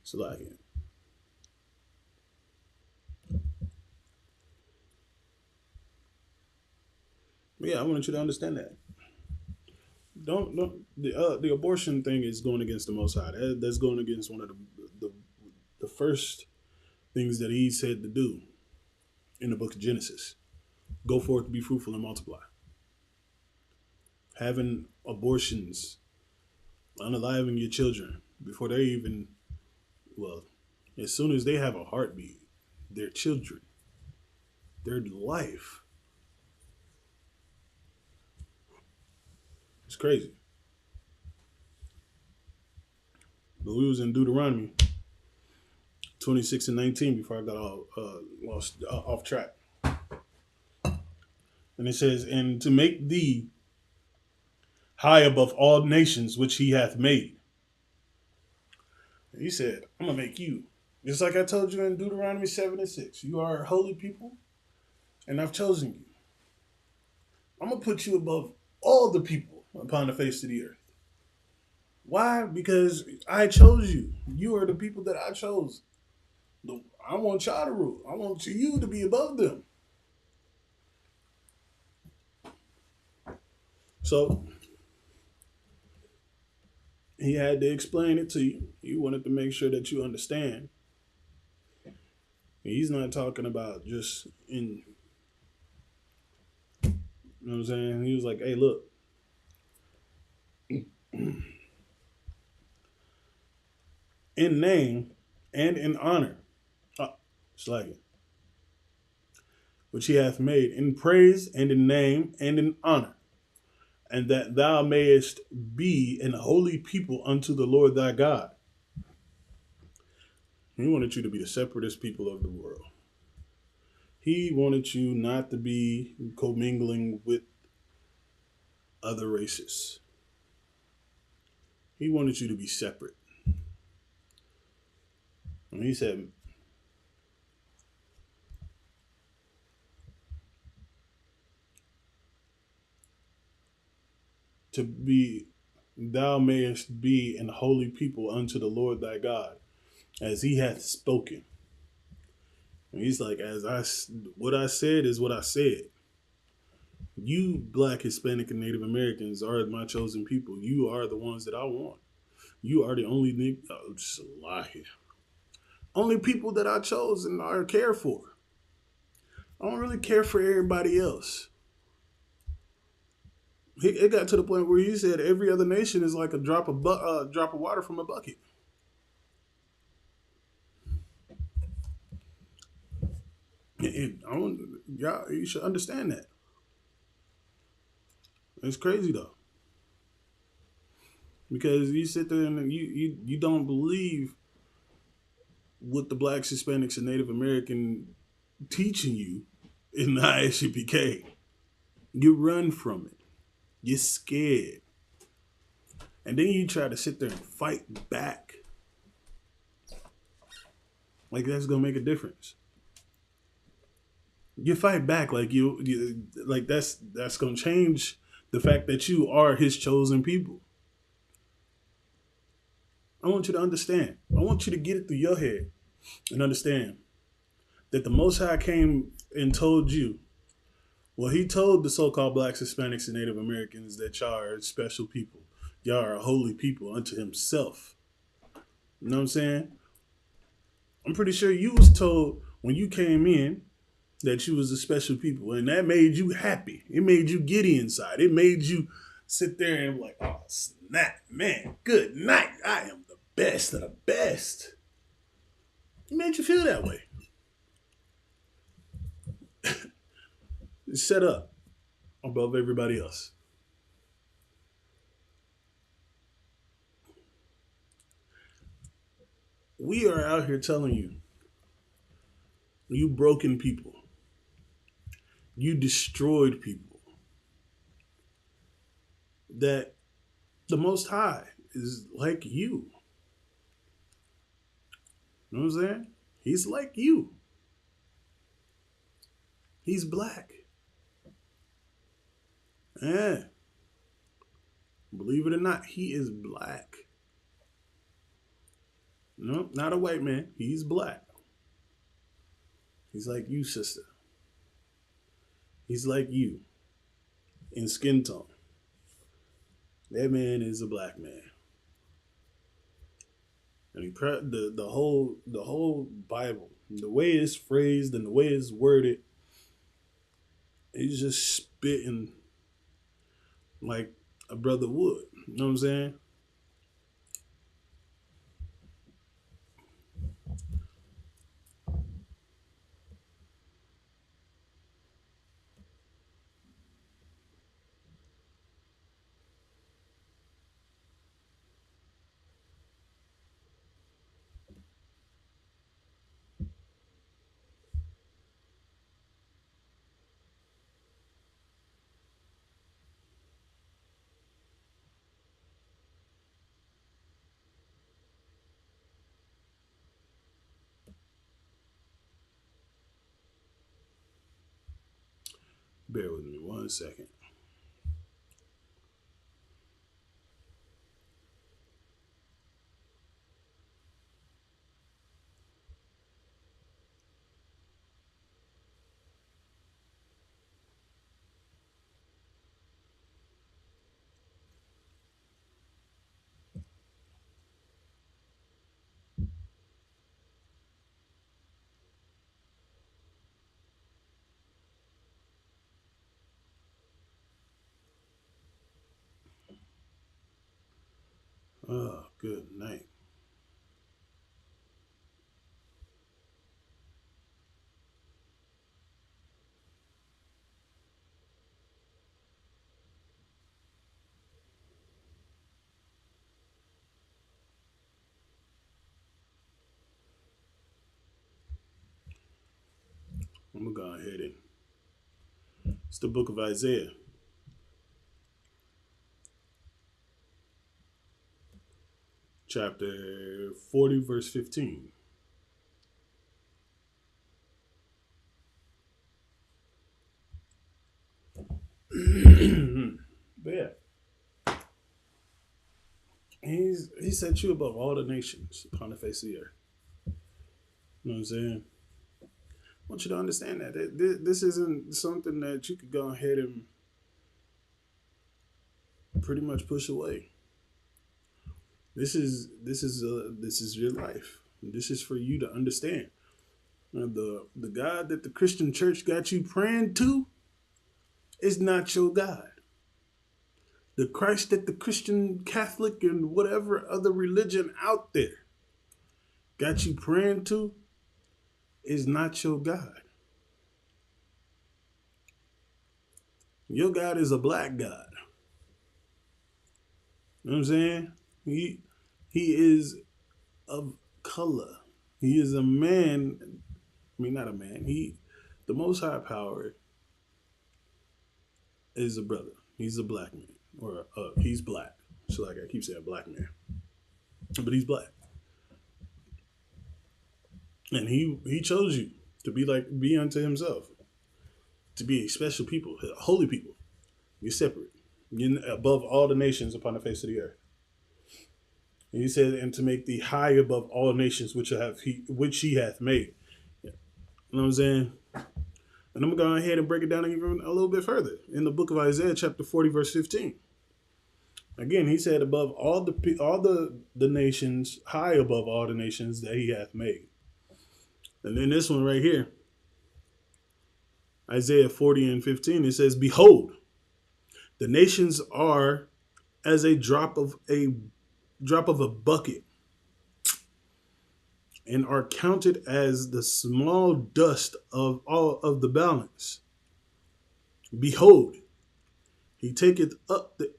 It's like it. Yeah, I wanted you to understand that. Don't the abortion thing is going against the Most High. That's going against one of the first things that He said to do in the book of Genesis. Go forth, be fruitful, and multiply. Having abortions, unaliving your children before they even, well, as soon as they have a heartbeat, their children, their life. It's crazy. But we was in Deuteronomy 26 and 19 before I got all lost off track. And it says, and to make thee high above all nations which he hath made. And he said, I'm going to make you. Just like I told you in Deuteronomy 7 and 6. You are a holy people, and I've chosen you. I'm going to put you above all the people upon the face of the earth. Why? Because I chose you. You are the people that I chose. I want y'all to rule. I want you to be above them. So he had to explain it to you. He wanted to make sure that you understand. He's not talking about just in, you know what I'm saying? He was like, hey, look. In name and in honor. It's like it. Which he hath made in praise and in name and in honor. And that thou mayest be an holy people unto the Lord thy God. He wanted you to be the separatist people of the world. He wanted you not to be commingling with other races. He wanted you to be separate. And he said, to be, thou mayest be an holy people unto the Lord thy God, as he hath spoken. And he's like, what I said is what I said. You Black, Hispanic, and Native Americans are my chosen people. You are the ones that I want. You are the only people that I chose and I care for. I don't really care for everybody else. It got to the point where he said every other nation is like a drop of water from a bucket. Y'all, you should understand that. It's crazy though, because you sit there and you don't believe what the Blacks, Hispanics, and Native American teaching you in the ISUPK. You run from it. You're scared. and then you try to sit there and fight back, like that's gonna make a difference. You fight back like you like that's gonna change the fact that you are his chosen people. I want you to understand. I want you to get it through your head and understand that the Most High came and told you. Well, he told the so-called blacks, Hispanics, and Native Americans that y'all are special people. Y'all are a holy people unto himself. You know what I'm saying? I'm pretty sure you was told when you came in that you was a special people, and that made you happy. It made you giddy inside. It made you sit there and be like, oh snap, man, good night. I am the best of the best. It made you feel that way. Set up above everybody else. We are out here telling you, you broken people, you destroyed people, that the Most High is like you. You know what I'm saying? He's like you. He's black. Yeah. Believe it or not, he is black. No, not a white man. He's black. He's like you, sister. He's like you in skin tone. That man is a black man. And the whole Bible, the way it's phrased and the way it's worded, he's just spitting like a brother would. You know what I'm saying? Bear with me 1 second. Oh, good night. I'm gonna go ahead and it's the book of Isaiah, chapter 40, verse 15. But yeah, he set you above all the nations upon the face of the earth. You know what I'm saying? I want you to understand that this isn't something that you could go ahead and pretty much push away. This is your life. This is for you to understand. Now, the God that the Christian church got you praying to is not your God. The Christ that the Christian Catholic and whatever other religion out there got you praying to is not your God. Your God is a black God. You know what I'm saying? He is of color. He is a man. I mean, not a man. The Most High Power is a brother. He's a black man, or he's black. So like I keep saying black man, but he's black, and he chose you to be unto himself, to be a special people, a holy people. You're separate. You're above all the nations upon the face of the earth. And he said, and to make thee high above all nations which he hath made. You know what I'm saying? And I'm going to go ahead and break it down even a little bit further. In the book of Isaiah, chapter 40, verse 15. Again, he said, above all the nations, high above all the nations that he hath made. And then this one right here, Isaiah 40 and 15, it says, behold, the nations are as a drop of a bucket, and are counted as the small dust of all of the balance. Behold, he taketh up the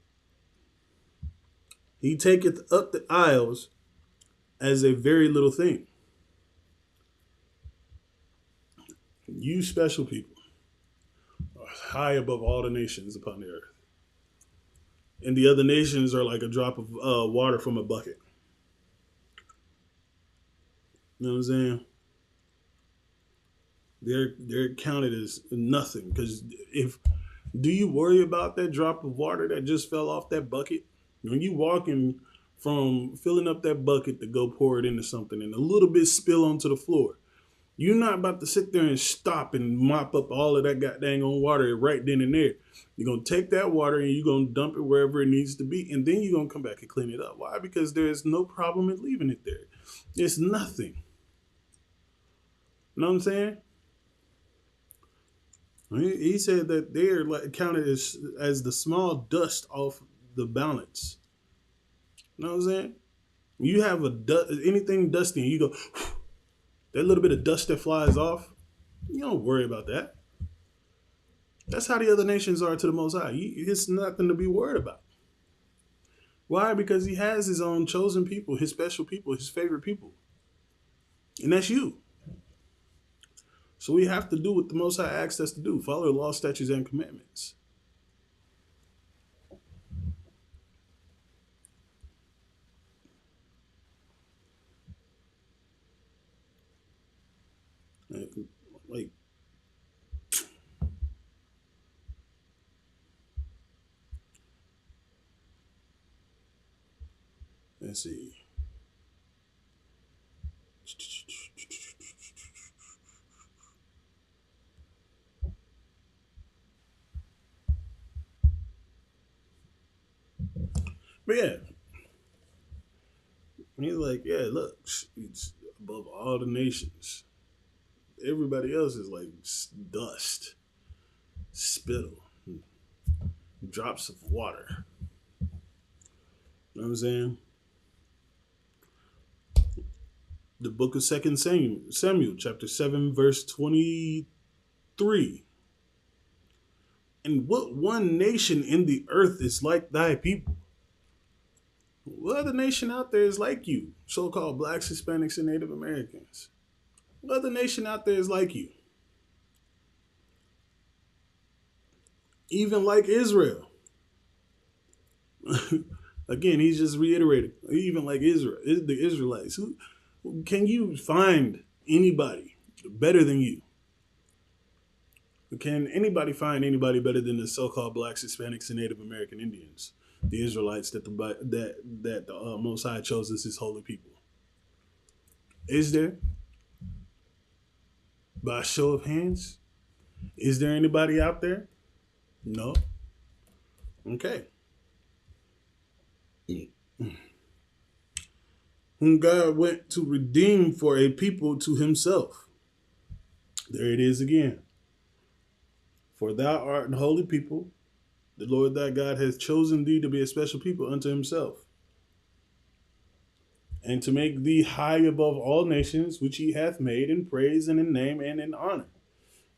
isles as a very little thing. You special people are high above all the nations upon the earth. And the other nations are like a drop of water from a bucket. You know what I'm saying? They're counted as nothing. Because do you worry about that drop of water that just fell off that bucket? When you walking from filling up that bucket to go pour it into something and a little bit spill onto the floor, you're not about to sit there and stop and mop up all of that goddamn on water right then and there. You're going to take that water and you're going to dump it wherever it needs to be. And then you're going to come back and clean it up. Why? Because there's no problem in leaving it there. It's nothing. You know what I'm saying? He said that they're counted as the small dust off the balance. You know what I'm saying? You have anything dusty and you go, that little bit of dust that flies off, you don't worry about that. That's how the other nations are to the Most High. It's nothing to be worried about. Why? Because he has his own chosen people, his special people, his favorite people. And that's you. So we have to do what the Most High asks us to do. Follow the law, statutes, and commandments. Like, let's see. But yeah, he's like, yeah, look, it's above all the nations. Everybody else is like dust, spittle, drops of water. You know what I'm saying? The book of 2 Samuel, chapter 7, verse 23. And what one nation in the earth is like thy people? What other nation out there is like you? So-called blacks, Hispanics, and Native Americans. What other nation out there is like you? Even like Israel. Again, he's just reiterating. Even like Israel, the Israelites. Can you find anybody better than you? Can anybody find anybody better than the so-called blacks, Hispanics, and Native American Indians? The Israelites that the Most High chose as his holy people. Is there? By a show of hands? Is there anybody out there? No. Okay. Whom God went to redeem for a people to himself. There it is again. For thou art an holy people. The Lord thy God hath chosen thee to be a special people unto himself, and to make thee high above all nations which he hath made in praise and in name and in honor,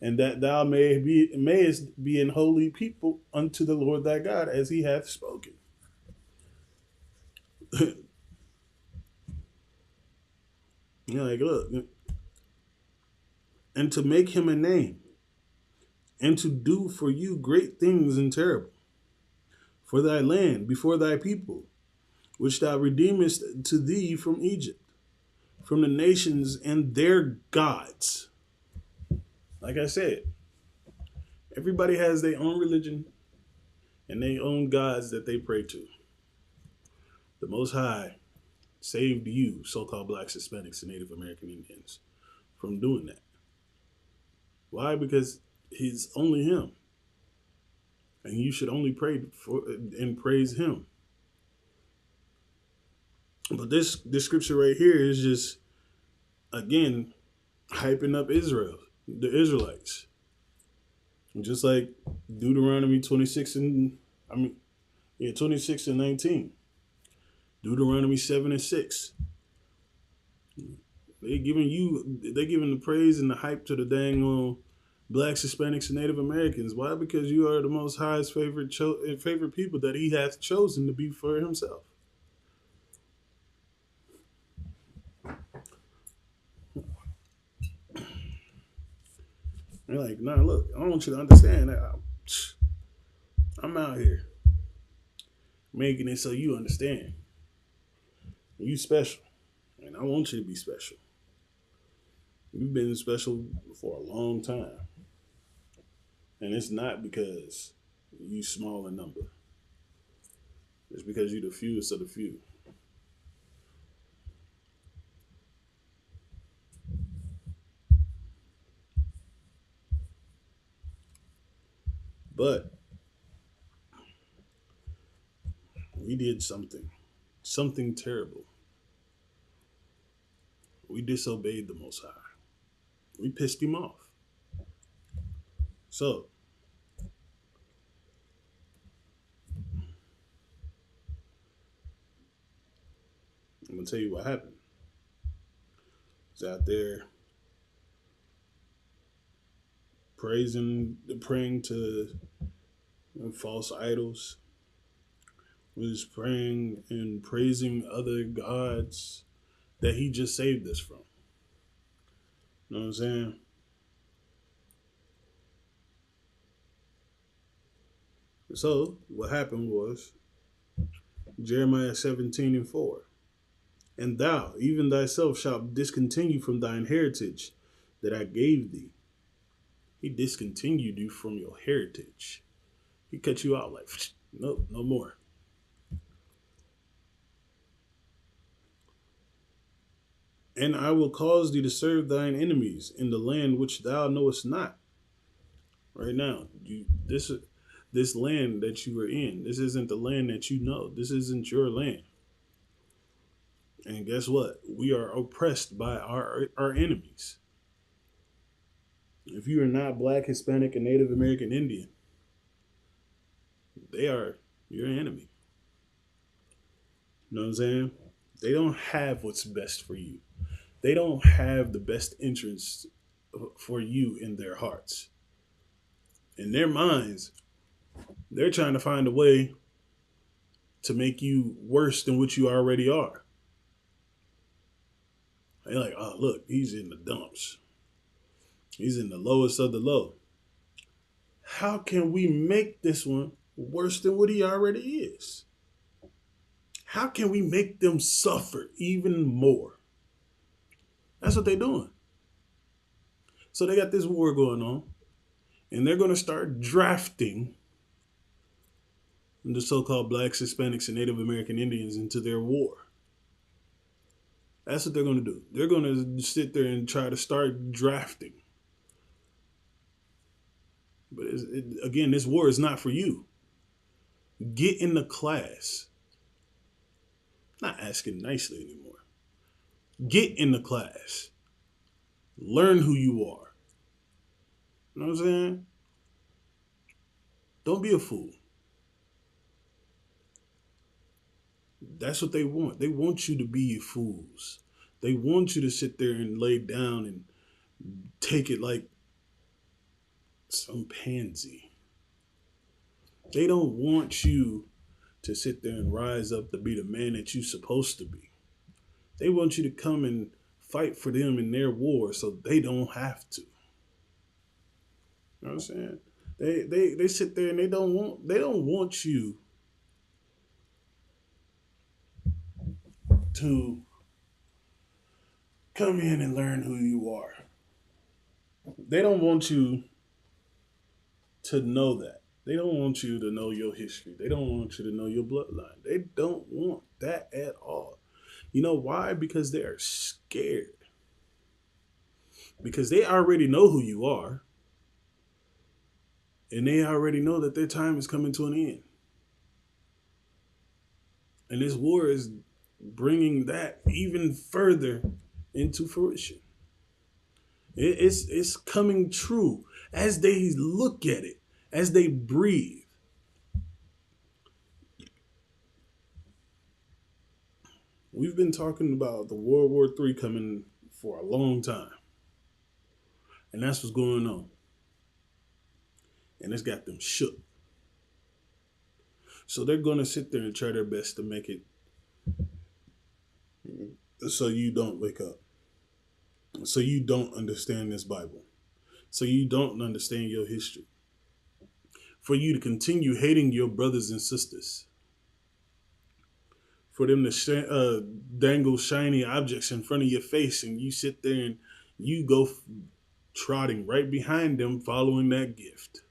and that thou mayest be an holy people unto the Lord thy God, as he hath spoken. Like, look, and to make him a name, and to do for you great things and terrible, for thy land, before thy people, which thou redeemest to thee from Egypt, from the nations and their gods. Like I said, everybody has their own religion and their own gods that they pray to. The Most High saved you, so called blacks, Hispanics, and Native American Indians, from doing that. Why? Because He's only Him. And you should only pray for and praise Him. But this scripture right here is just, again, hyping up Israel, the Israelites. Just like Deuteronomy 26 and 19. Deuteronomy 7 and 6. They giving the praise and the hype to the dang on blacks, Hispanics, and Native Americans. Why? Because you are the Most High's favorite people that He hath chosen to be for Himself. They're like, nah, look, I want you to understand that I'm out here making it so you understand. You special, and I want you to be special. You've been special for a long time. And it's not because you small in number. It's because you the fewest of the few. But we did something terrible. We disobeyed the Most High. We pissed Him off. So, I'm going to tell you what happened. He's out there praying to false idols. Was praying and praising other gods that He just saved us from. You know what I'm saying? So, what happened was Jeremiah 17 and 4. And thou, even thyself, shalt discontinue from thine heritage that I gave thee. He discontinued you from your heritage. He cut you out like, nope, no more. And I will cause thee to serve thine enemies in the land which thou knowest not. Right now, this land that you are in, this isn't the land that you know. This isn't your land. And guess what? We are oppressed by our enemies. If you are not black, Hispanic, and Native American Indian, they are your enemy. You know what I'm saying? They don't have what's best for you. They don't have the best interests for you in their hearts. In their minds, they're trying to find a way to make you worse than what you already are. They're like, oh, look, he's in the dumps. He's in the lowest of the low. How can we make this one worse than what he already is? How can we make them suffer even more? That's what they're doing. So they got this war going on, and they're going to start drafting the so-called blacks, Hispanics, and Native American Indians into their war. That's what they're going to do. They're going to sit there and try to start drafting. But again, this war is not for you. Get in the class. Not asking nicely anymore. Get in the class. Learn who you are. You know what I'm saying? Don't be a fool. That's what they want. They want you to be fools. They want you to sit there and lay down and take it like some pansy. They don't want you to sit there and rise up to be the man that you're supposed to be. They want you to come and fight for them in their war so they don't have to. You know what I'm saying? They sit there and they don't want you to come in and learn who you are. They don't want you to know that. They don't want you to know your history. They don't want you to know your bloodline. They don't want that at all. You know why? Because they are scared. Because they already know who you are. And they already know that their time is coming to an end. And this war is bringing that even further into fruition. It's coming true as they look at it, as they breathe. We've been talking about the World War III coming for a long time. And that's what's going on. And it's got them shook. So they're going to sit there and try their best to make it so you don't wake up. So you don't understand this Bible. So you don't understand your history. For you to continue hating your brothers and sisters. For them to dangle shiny objects in front of your face and you sit there and you go trotting right behind them following that gift.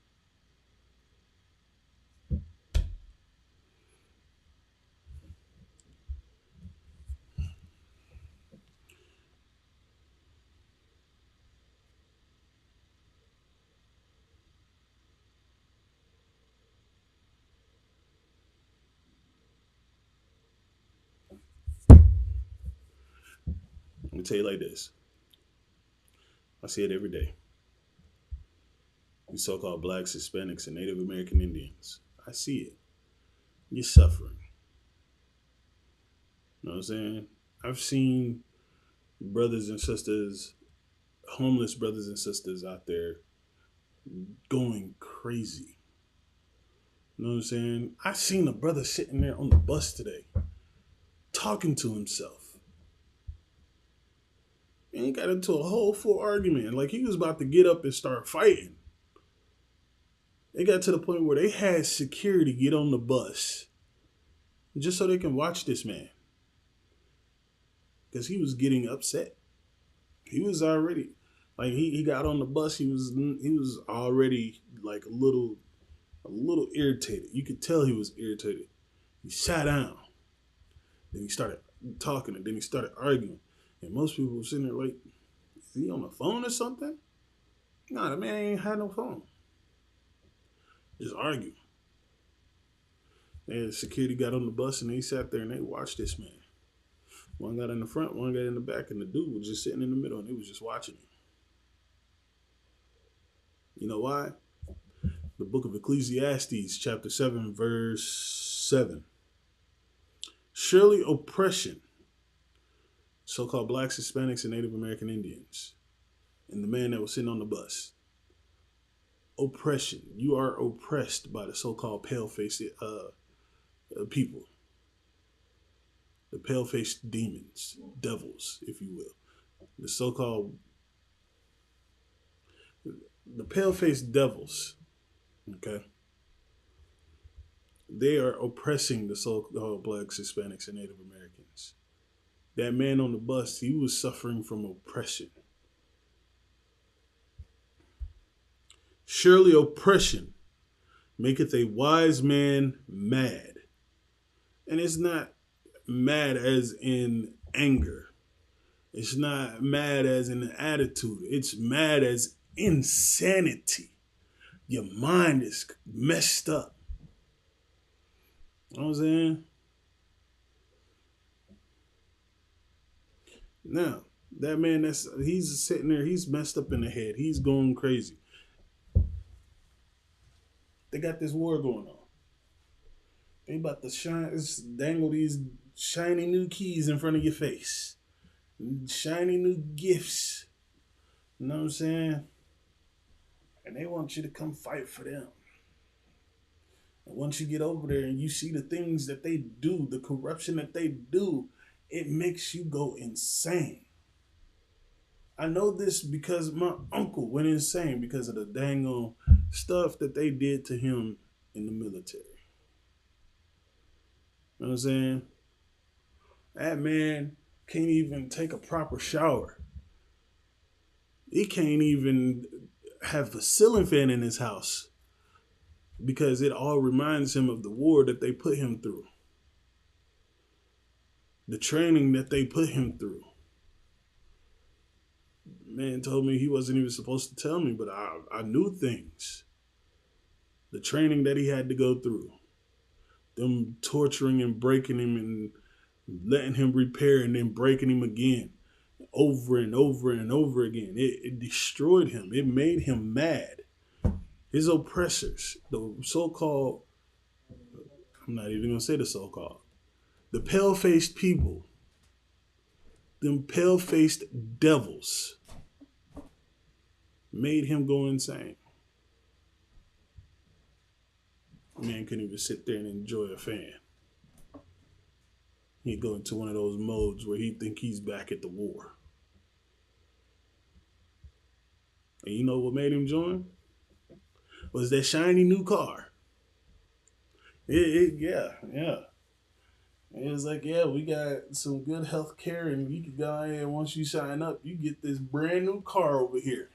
Let me tell you like this. I see it every day. These so-called blacks, Hispanics, and Native American Indians. I see it. You're suffering. You know what I'm saying? I've seen brothers and sisters, homeless brothers and sisters out there going crazy. You know what I'm saying? I seen a brother sitting there on the bus today talking to himself. And he got into a whole full argument. Like he was about to get up and start fighting. They got to the point where they had security get on the bus just so they can watch this man. Because he was getting upset. He was already, like he got on the bus, he was already like a little irritated. You could tell he was irritated. He sat down. Then he started talking and then he started arguing. And most people were sitting there like, is he on the phone or something? Nah, the man ain't had no phone. Just arguing. And security got on the bus and they sat there and they watched this man. One got in the front, one got in the back, and the dude was just sitting in the middle and they was just watching him. You know why? The book of Ecclesiastes, chapter 7, verse 7. Surely oppression, so-called blacks, Hispanics, and Native American Indians, and the man that was sitting on the bus. Oppression. You are oppressed by the so-called pale-faced people. The pale-faced demons, devils, if you will. The so-called, the pale-faced devils, okay? They are oppressing the so-called blacks, Hispanics, and Native Americans. That man on the bus, he was suffering from oppression. Surely oppression maketh a wise man mad. And it's not mad as in anger. It's not mad as in an attitude. It's mad as insanity. Your mind is messed up. You know what I'm saying? Now, that man he's sitting there, he's messed up in the head. He's going crazy. They got this war going on. They about to dangle these shiny new keys in front of your face. Shiny new gifts. You know what I'm saying? And they want you to come fight for them. And once you get over there and you see the things that they do, the corruption that they do, it makes you go insane. I know this because my uncle went insane because of the dang on stuff that they did to him in the military. You know what I'm saying? That man can't even take a proper shower. He can't even have a ceiling fan in his house because it all reminds him of the war that they put him through, the training that they put him through. Man told me he wasn't even supposed to tell me, but I knew things. The training that he had to go through, them torturing and breaking him and letting him repair and then breaking him again over and over and over again. It destroyed him. It made him mad. His oppressors, the so-called, I'm not even going to say the so-called, the pale-faced people, them pale-faced devils, made him go insane. Man couldn't even sit there and enjoy a fan. He'd go into one of those modes where he think he's back at the war. And you know what made him join? Was that shiny new car. Yeah. It was like, yeah, we got some good health care, and you can go ahead, once you sign up, you get this brand new car over here.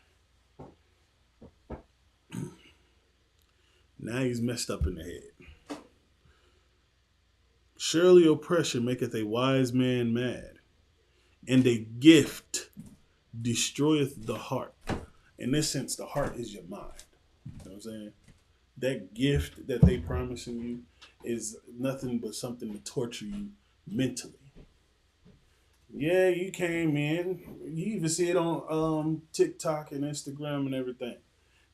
Now he's messed up in the head. Surely oppression maketh a wise man mad, and a gift destroyeth the heart. In this sense, the heart is your mind. You know what I'm saying? That gift that they promising you is nothing but something to torture you mentally. Yeah, you came in. You even see it on TikTok and Instagram and everything.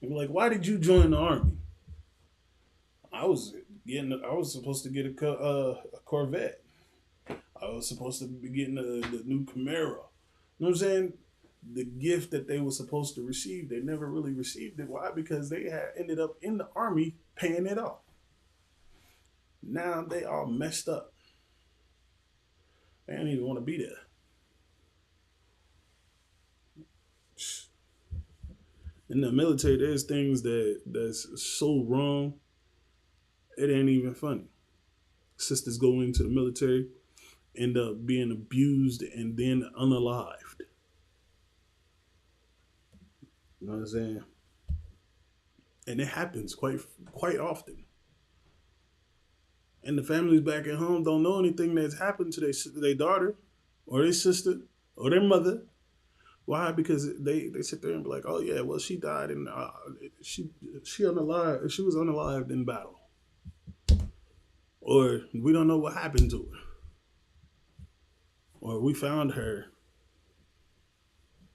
And be like, why did you join the army? I was supposed to get a Corvette. I was supposed to be getting the new Camaro. You know what I'm saying? The gift that they were supposed to receive, they never really received it. Why? Because they had ended up in the army paying it off. Now they all messed up. They don't even want to be there. In the military, there's things that's so wrong, it ain't even funny. Sisters go into the military, end up being abused and then unalived. You know what I'm saying? And it happens quite often. And the families back at home don't know anything that's happened to their daughter or their sister or their mother. Why? Because they sit there and be like, oh yeah, well she died and she unalived. She was unalived in battle, or we don't know what happened to her, or we found her.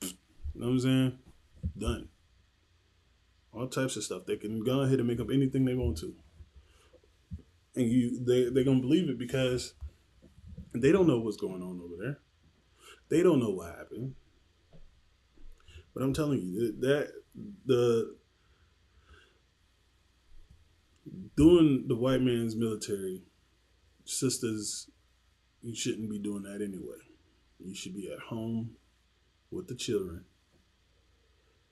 You know what I'm saying? Done. All types of stuff. They can go ahead and make up anything they want to, and they're gonna believe it because they don't know what's going on over there. They don't know what happened. But I'm telling you that the doing the white man's military, sisters, you shouldn't be doing that anyway. You should be at home with the children,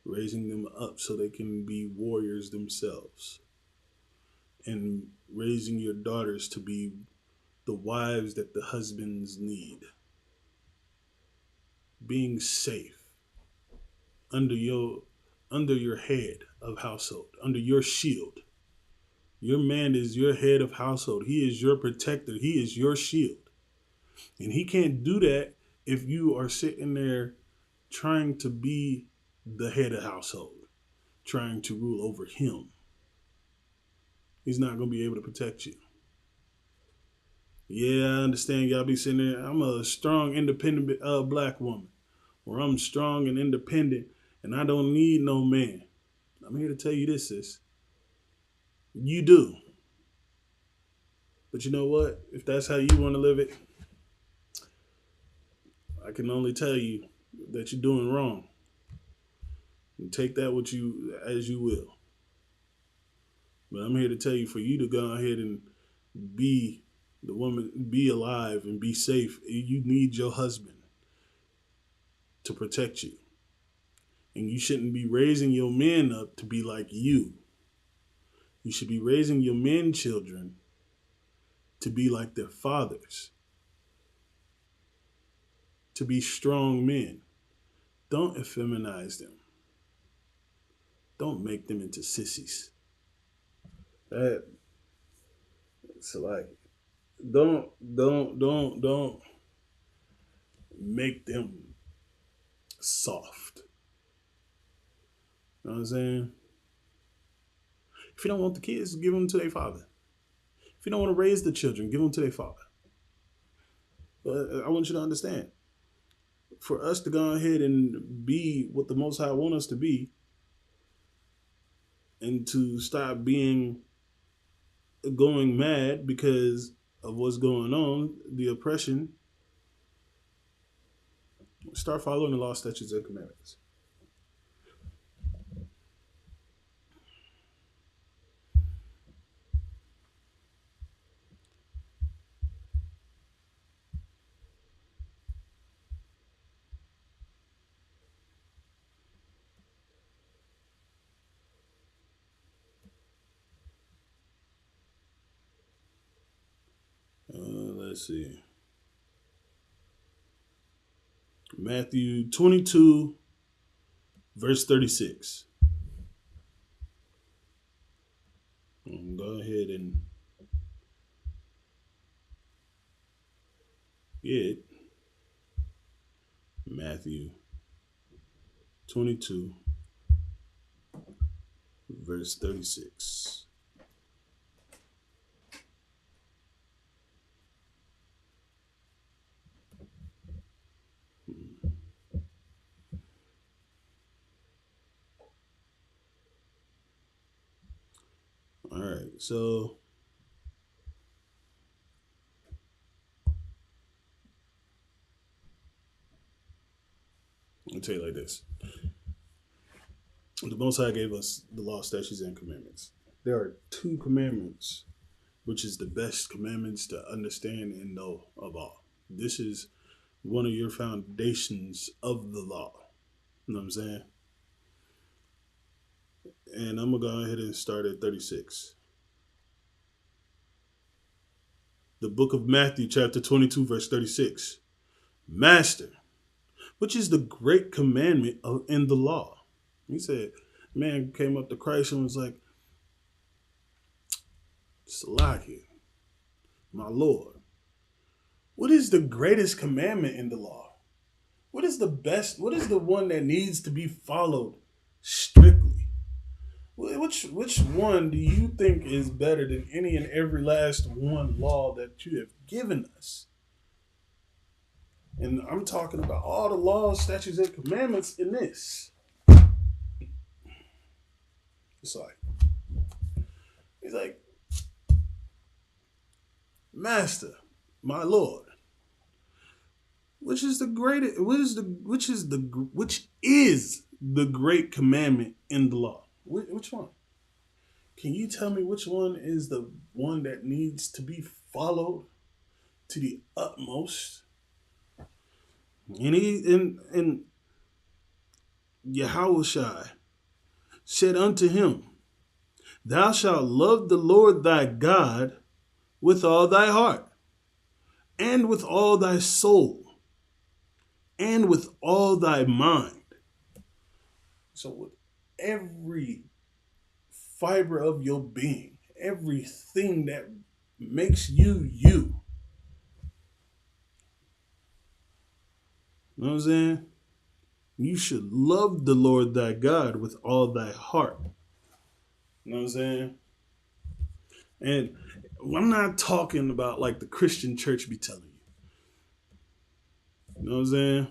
raising them up so they can be warriors themselves, and raising your daughters to be the wives that the husbands need. Being safe under your head of household, under your shield. Your man is your head of household. He is your protector. He is your shield. And he can't do that if you are sitting there trying to be the head of household, trying to rule over him. He's not going to be able to protect you. Yeah, I understand y'all be sitting there. I'm a strong, independent black woman, where I'm strong and independent and I don't need no man. I'm here to tell you this, sis. You do. But you know what? If that's how you want to live it, I can only tell you that you're doing wrong. And take that with you as you will. But I'm here to tell you, for you to go ahead and be the woman, be alive and be safe, you need your husband to protect you. And you shouldn't be raising your men up to be like you. You should be raising your men children to be like their fathers. to be strong men. Don't effeminize them. Don't make them into sissies. That it's like don't make them soft. You know what I'm saying? If you don't want the kids, give them to their father. If you don't want to raise the children, give them to their father. But I want you to understand, for us to go ahead and be what the Most High want us to be, and to stop being going mad because of what's going on, the oppression, start following the law, statutes, and commandments. Let's see. Matthew 22, verse 36. Go ahead and get Matthew 22, verse 36. All right, so I'll tell you like this. The Most High gave us the law, statutes, and commandments. There are two commandments, which is the best commandments to understand and know of all. This is one of your foundations of the law. You know what I'm saying? And I'm going to go ahead and start at 36. The book of Matthew, chapter 22, verse 36. Master, which is the great commandment in the law? He said, man came up to Christ and was like, Salaki, my Lord, what is the greatest commandment in the law? What is the best? What is the one that needs to be followed strictly? Which one do you think is better than any and every last one law that you have given us? And I'm talking about all the laws, statutes, and commandments in this. It's like, he's like, Master, my Lord, which is the greatest? Which is the great commandment in the law? Which one? Can you tell me which one is the one that needs to be followed to the utmost? And Yahushua said unto him, Thou shalt love the Lord thy God with all thy heart, and with all thy soul, and with all thy mind. So with every fiber of your being, everything that makes you you. You know what I'm saying? You should love the Lord thy God with all thy heart. You know what I'm saying? And I'm not talking about like the Christian church be telling you. You know what I'm saying?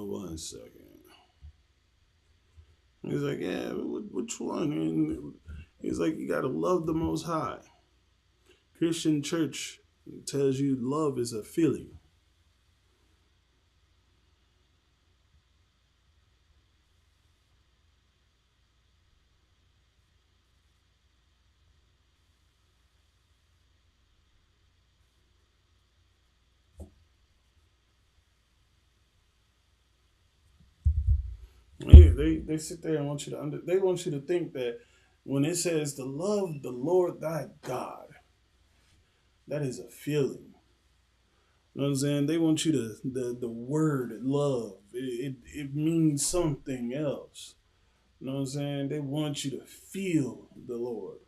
One second. He's like, yeah, which one? And he's like, you got to love the Most High. Christian church tells you love is a feeling. They sit there and want you to they want you to think that when it says to love the Lord thy God, that is a feeling. You know what I'm saying? They want you to the word love. It means something else. You know what I'm saying? They want you to feel the Lord.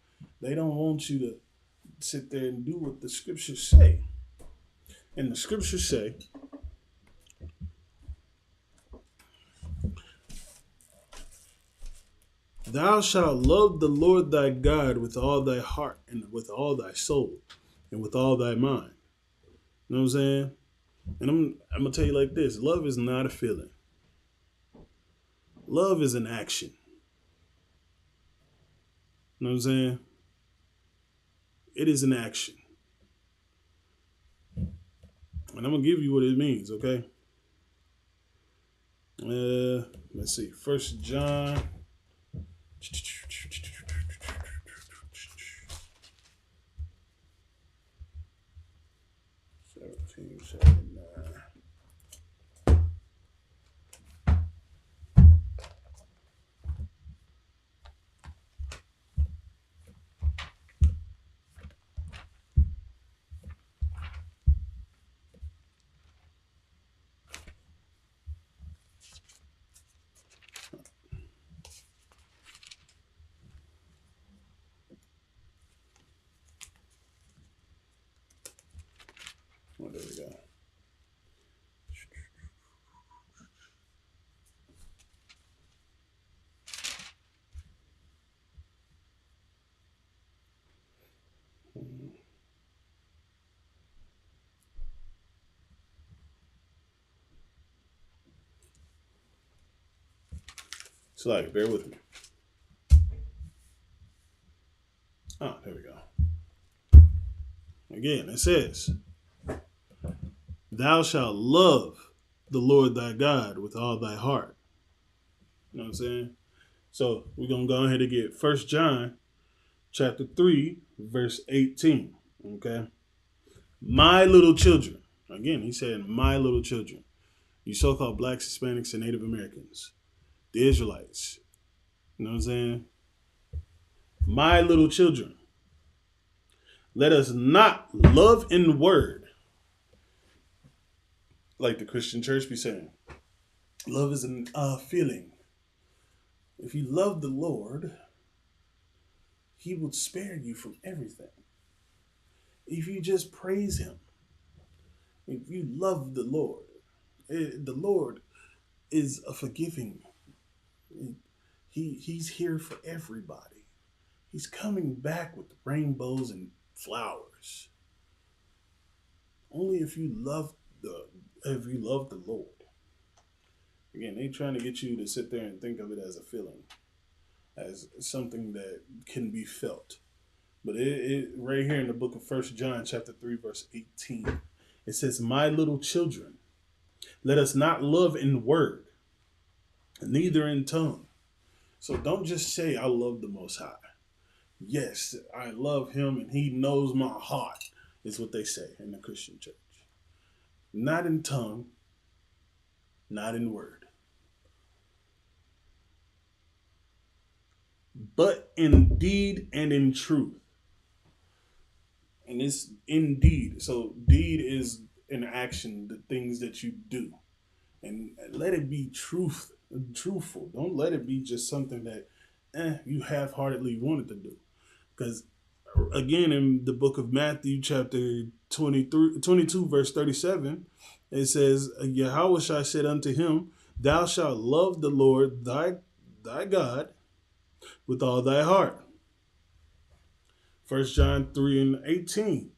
They don't want you to sit there and do what the scriptures say. And the scriptures say, thou shalt love the Lord thy God with all thy heart and with all thy soul and with all thy mind. You know what I'm saying? And I'm gonna tell you like this: love is not a feeling. Love is an action. You know what I'm saying? It is an action. And I'm gonna give you what it means, okay? Let's see. First John 17:79. Oh, there we go. It's like, bear with me. Oh, there we go. Again, it says, thou shalt love the Lord thy God with all thy heart. You know what I'm saying? So we're gonna go ahead and get First John chapter 3, verse 18. Okay. My little children. Again, he said, my little children. You so-called blacks, Hispanics, and Native Americans. The Israelites. You know what I'm saying? My little children. Let us not love in word, like the Christian church be saying. Love is a feeling. If you love the Lord, he would spare you from everything. If you just praise him, if you love the Lord is a forgiving. He's here for everybody. He's coming back with rainbows and flowers. Only if you love the Lord. Again, they trying to get you to sit there and think of it as a feeling, as something that can be felt. But it right here in the book of First John chapter 3, verse 18, it says, my little children, let us not love in word, neither in tongue. So don't just say, I love the Most High. Yes, I love him and he knows my heart, is what they say in the Christian church. Not in tongue, not in word, but in deed and in truth. And it's indeed. So deed is an action, the things that you do. And let it be truthful. Don't let it be just something that you half-heartedly wanted to do. Because again, in the book of Matthew, chapter 22, verse 37, it says, Yahweh said unto him, thou shalt love the Lord thy God with all thy heart. First John 3 and 18.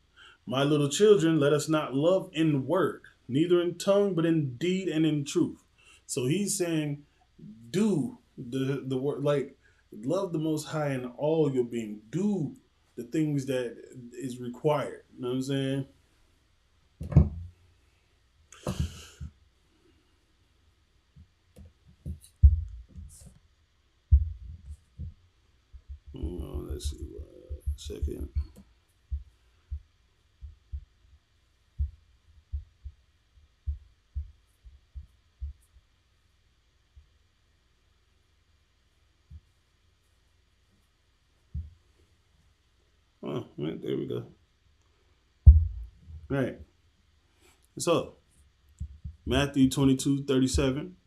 My little children, let us not love in word, neither in tongue, but in deed and in truth. So he's saying, do the word, like love the Most High in all your being. Do the things that is required. You know what I'm saying? Let's see. Second. Oh, right, there we go. Right. So, Matthew 22:37.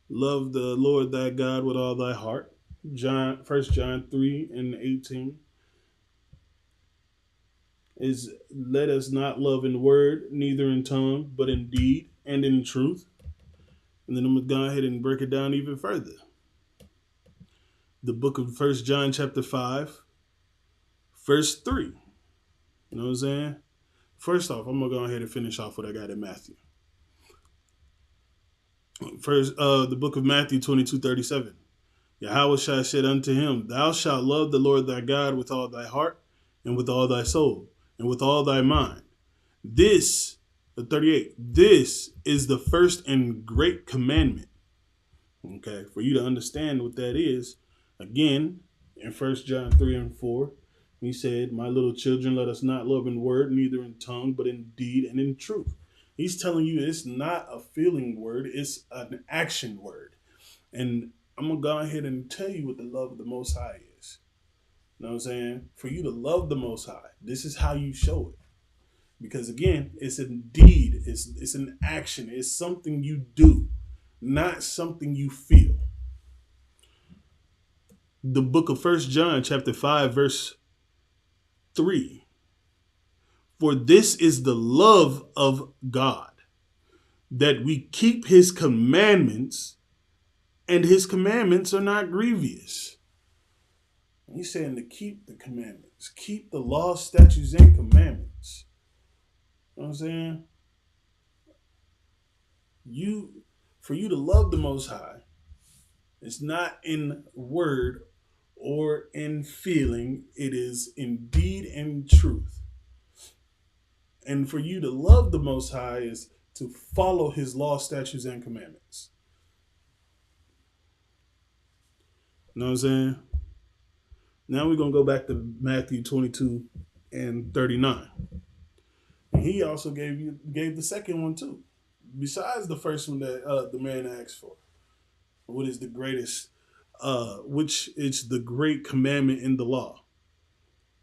Love the Lord thy God with all thy heart. First John 3:18 is let us not love in word, neither in tongue, but in deed and in truth. And then I'm gonna go ahead and break it down even further. The book of First John chapter 5, verse 3. You know what I'm saying? First off, I'm gonna go ahead and finish off what I got in Matthew. First, the book of Matthew 22:37. Yahweh shall said unto him, Thou shalt love the Lord thy God with all thy heart, and with all thy soul, and with all thy mind. This, the 38, this is the first and great commandment. Okay, for you to understand what that is, again, in First John 3:4, he said, My little children, let us not love in word, neither in tongue, but in deed and in truth. He's telling you it's not a feeling word, it's an action word. And I'm going to go ahead and tell you what the love of the Most High is. You know what I'm saying? For you to love the Most High, this is how you show it. Because again, it's a deed, it's an action, it's something you do, not something you feel. The book of First John chapter 5, verse 3. For this is the love of God, that we keep his commandments, and his commandments are not grievous. He's saying to keep the commandments, keep the law, statutes, and commandments. You know what I'm saying? For you to love the Most High, it's not in word or in feeling, it is in deed and truth. And for you to love the Most High is to follow his law, statutes, and commandments. You know what I'm saying? Now we're going to go back to Matthew 22:39. And he also gave the second one too. Besides the first one that the man asked for. What is the greatest, which is the great commandment in the law.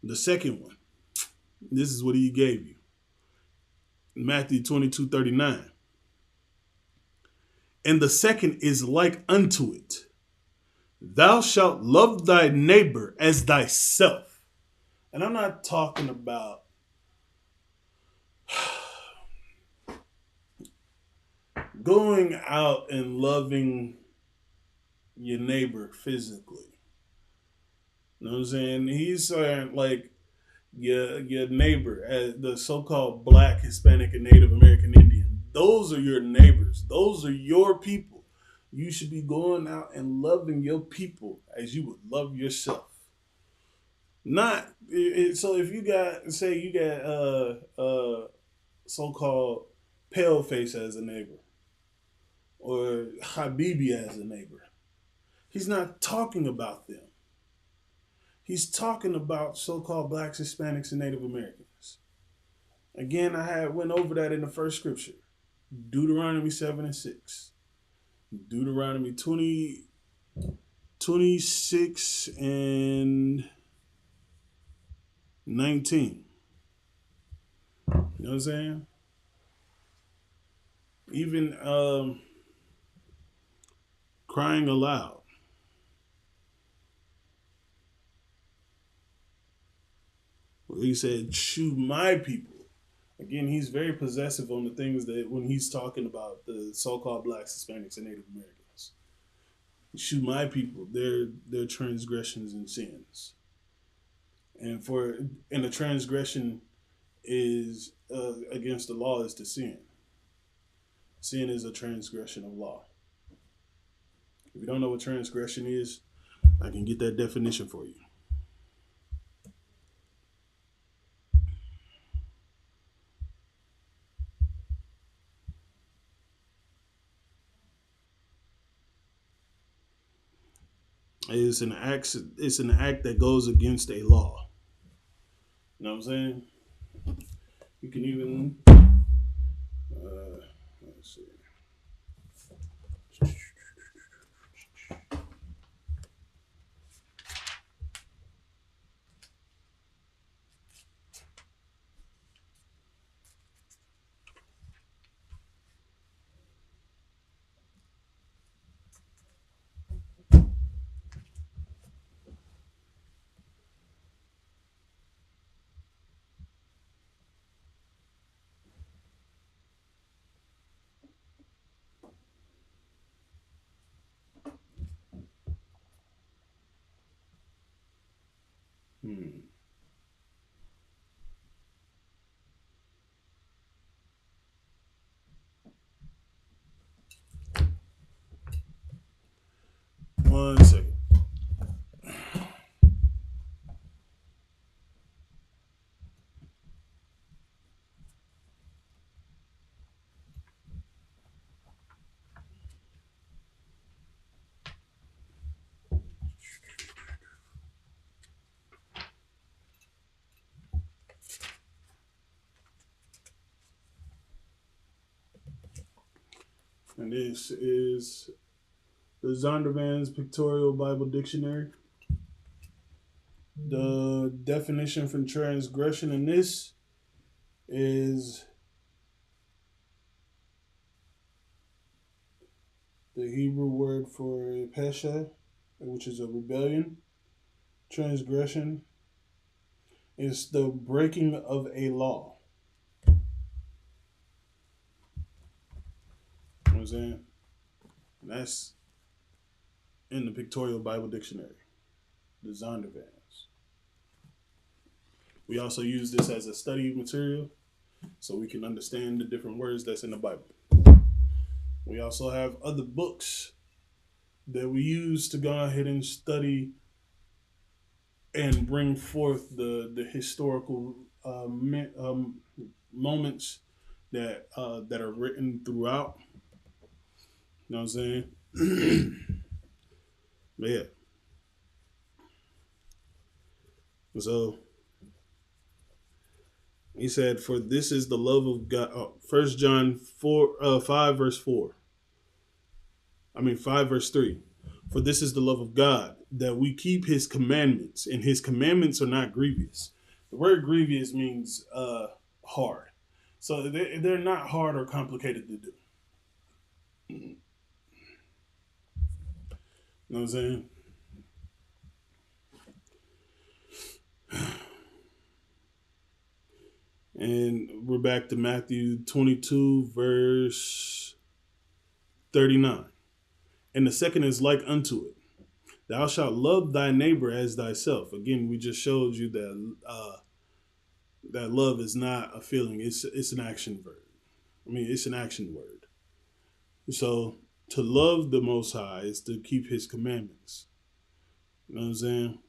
The second one, this is what he gave you. Matthew 22:39. And the second is like unto it. Thou shalt love thy neighbor as thyself. And I'm not talking about going out and loving your neighbor physically. You know what I'm saying? He's saying like your neighbor, the so-called Black, Hispanic, and Native American Indian. Those are your neighbors. Those are your people. You should be going out and loving your people as you would love yourself. Not so if you got so-called pale face as a neighbor or Habibi as a neighbor. He's not talking about them. He's talking about so-called Blacks, Hispanics, and Native Americans. Again, went over that in the first scripture. Deuteronomy 7:6. Deuteronomy 26 and 19. You know what I'm saying? Even crying aloud. He said, "Chew my people." Again, he's very possessive on the things that when he's talking about the so-called Blacks, Hispanics, and Native Americans. Chew my people, their transgressions and sins. And the transgression is against the law is to sin. Sin is a transgression of law. If you don't know what transgression is, I can get that definition for you. It's an act that goes against a law. You know what I'm saying? You can even let's see. 1 second. And this is the Zondervan's Pictorial Bible Dictionary. The definition for transgression in this is the Hebrew word for pesha, which is a rebellion. Transgression is the breaking of a law. You know what I'm saying? And that's in the Pictorial Bible Dictionary, the Zondervan's. We also use this as a study material so we can understand the different words that's in the Bible. We also have other books that we use to go ahead and study and bring forth the historical moments that are written throughout. You know what I'm saying? But yeah. So he said, "For this is the love of God." 1 John 5 verse 4. 5 verse 3. "For this is the love of God, that we keep his commandments, and his commandments are not grievous." The word grievous means hard. So they're not hard or complicated to do. You know what I'm saying? And we're back to Matthew 22, verse 39. "And the second is like unto it. Thou shalt love thy neighbor as thyself." Again, we just showed you that that love is not a feeling; it's an action verb. It's an action word. So to love the Most High is to keep His commandments. You know what I'm saying?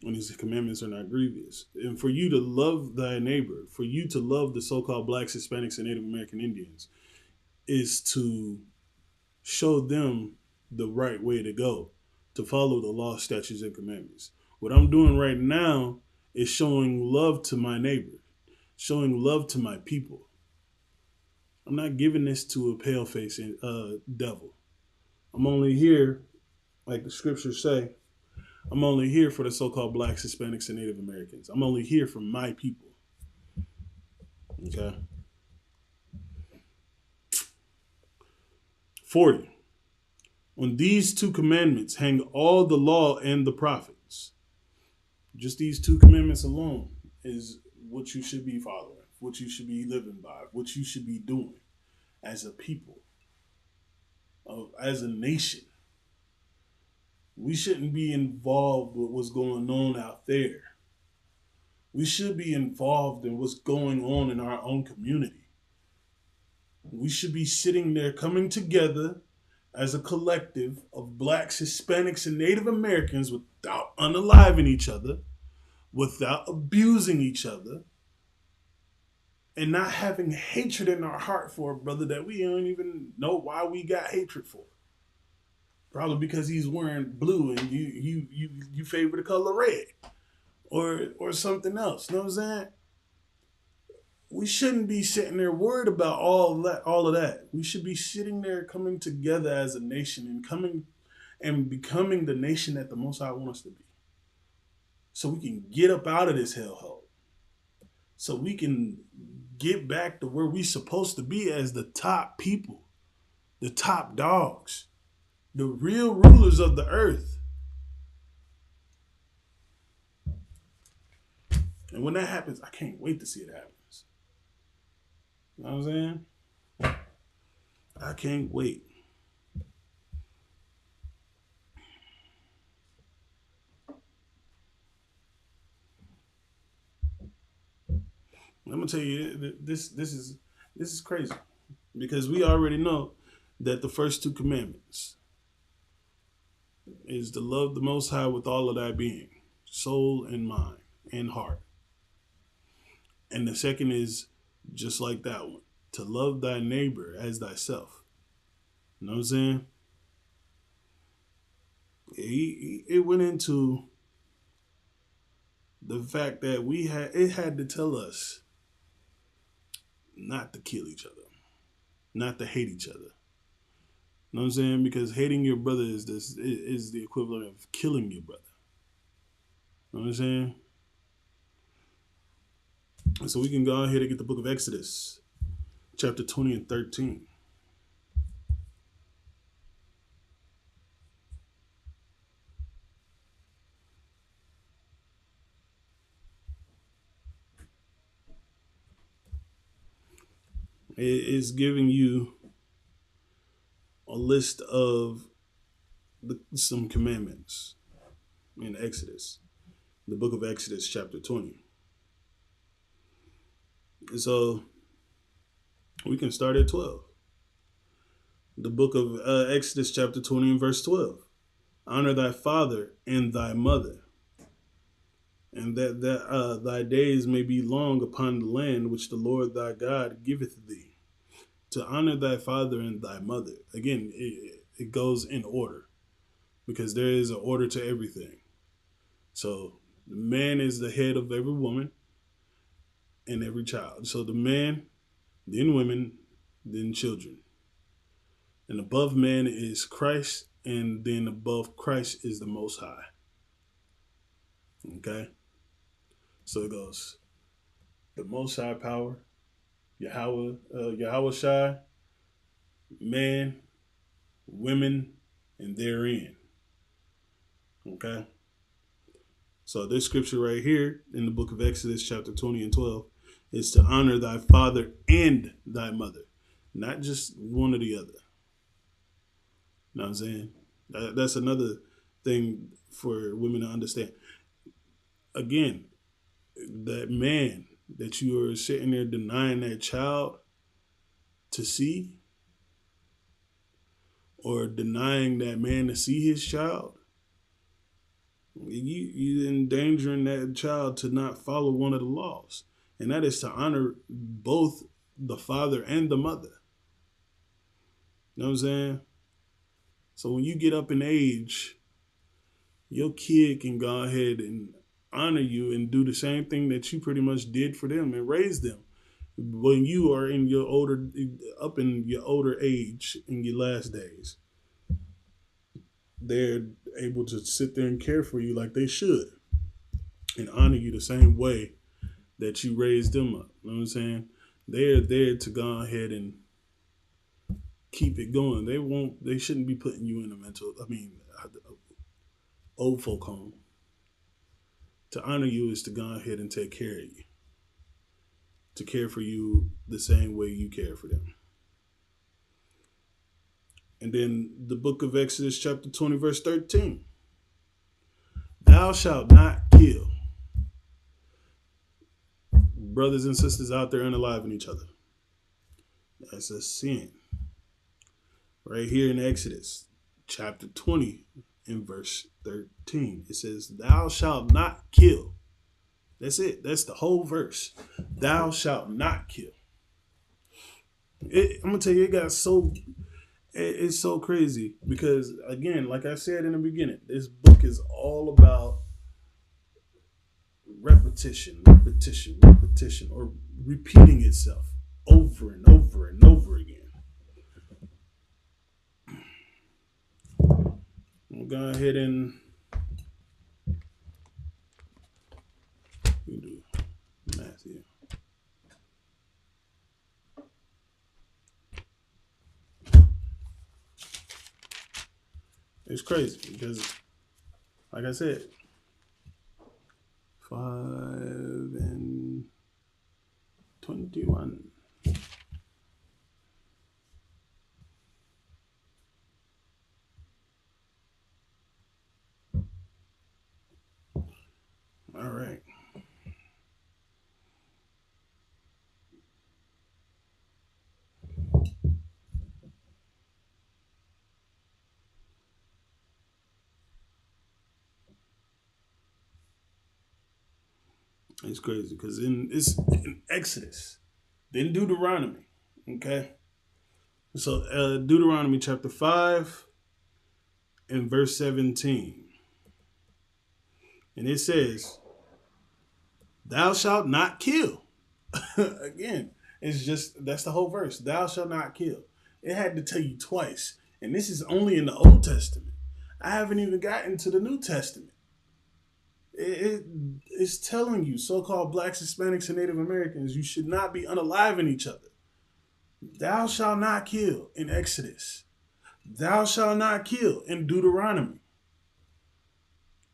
And His commandments are not grievous. And for you to love thy neighbor, for you to love the so-called blacks, Hispanics, and Native American Indians, is to show them the right way to go, to follow the law, statutes, and commandments. What I'm doing right now is showing love to my neighbor, showing love to my people. I'm not giving this to a pale-faced devil. I'm only here, like the scriptures say, I'm only here for the so-called blacks, Hispanics, and Native Americans. I'm only here for my people. Okay? 40. "On these two commandments hang all the law and the prophets." Just these two commandments alone is what you should be following, what you should be living by, what you should be doing as a people, as a nation. We shouldn't be involved with what's going on out there. We should be involved in what's going on in our own community. We should be sitting there coming together as a collective of blacks, Hispanics, and Native Americans without unaliving each other, without abusing each other, and not having hatred in our heart for a brother that we don't even know why we got hatred for. Probably because he's wearing blue and you favor the color red or something else. You know what I'm saying? We shouldn't be sitting there worried about all of that. We should be sitting there coming together as a nation and coming and becoming the nation that the Most High wants us to be. So we can get up out of this hellhole. So we can get back to where we're supposed to be as the top people, the top dogs, the real rulers of the earth. And when that happens, I can't wait to see it happen. You know what I'm saying? I can't wait. I'm gonna tell you, this is crazy, because we already know that the first two commandments is to love the Most High with all of thy being, soul and mind and heart. And the second is just like that one, to love thy neighbor as thyself. You know what I'm saying? It went into the fact that it had to tell us not to kill each other, not to hate each other. You know what I'm saying? Because hating your brother is the equivalent of killing your brother. You know what I'm saying? And so we can go ahead and get the book of Exodus, chapter 20 and 13. It is giving you a list of some commandments in Exodus, the book of Exodus, chapter 20. And so we can start at 12. The book of Exodus, chapter 20, and verse 12. Honor thy father and thy mother, and that thy days may be long upon the land which the Lord thy God giveth thee. To honor thy father and thy mother. Again, it goes in order because there is an order to everything. So the man is the head of every woman and every child. So the man, then women, then children. And above man is Christ, and then above Christ is the Most High. Okay? So it goes the Most High power, Yahweh Shai, man, women, and therein. Okay? So this scripture right here in the book of Exodus, chapter 20 and 12, is to honor thy father and thy mother, not just one or the other. You know what I'm saying? That's another thing for women to understand. Again, that man that you are sitting there denying that child to see, or denying that man to see his child, you're endangering that child to not follow one of the laws. And that is to honor both the father and the mother. You know what I'm saying? So when you get up in age, your kid can go ahead and honor you and do the same thing that you pretty much did for them and raise them. When you are in your up in your older age, in your last days, they're able to sit there and care for you like they should and honor you the same way that you raised them up. You know what I'm saying? They're there to go ahead and keep it going. They shouldn't be putting you in old folk home. To honor you is to go ahead and take care of you. To care for you the same way you care for them. And then the book of Exodus, chapter 20, verse 13. Thou shalt not kill. Brothers and sisters out there unaliving each other. That's a sin. Right here in Exodus, chapter 20, in verse 13. It says, thou shalt not kill. That's it. That's the whole verse. Thou shalt not kill. I'm going to tell you, it's so crazy because, again, like I said in the beginning, this book is all about repetition, or repeating itself over and over and over again. We'll go ahead and do math here. It's crazy because, like I said, 5 and 21. All right. It's crazy because it's in Exodus, then Deuteronomy. Okay, so Deuteronomy chapter 5 and verse 17, and it says, "Thou shalt not kill." Again, it's just that's the whole verse. Thou shalt not kill. It had to tell you twice, and this is only in the Old Testament. I haven't even gotten to the New Testament. It's telling you, so-called blacks, Hispanics, and Native Americans, you should not be unaliving each other. Thou shalt not kill in Exodus. Thou shalt not kill in Deuteronomy.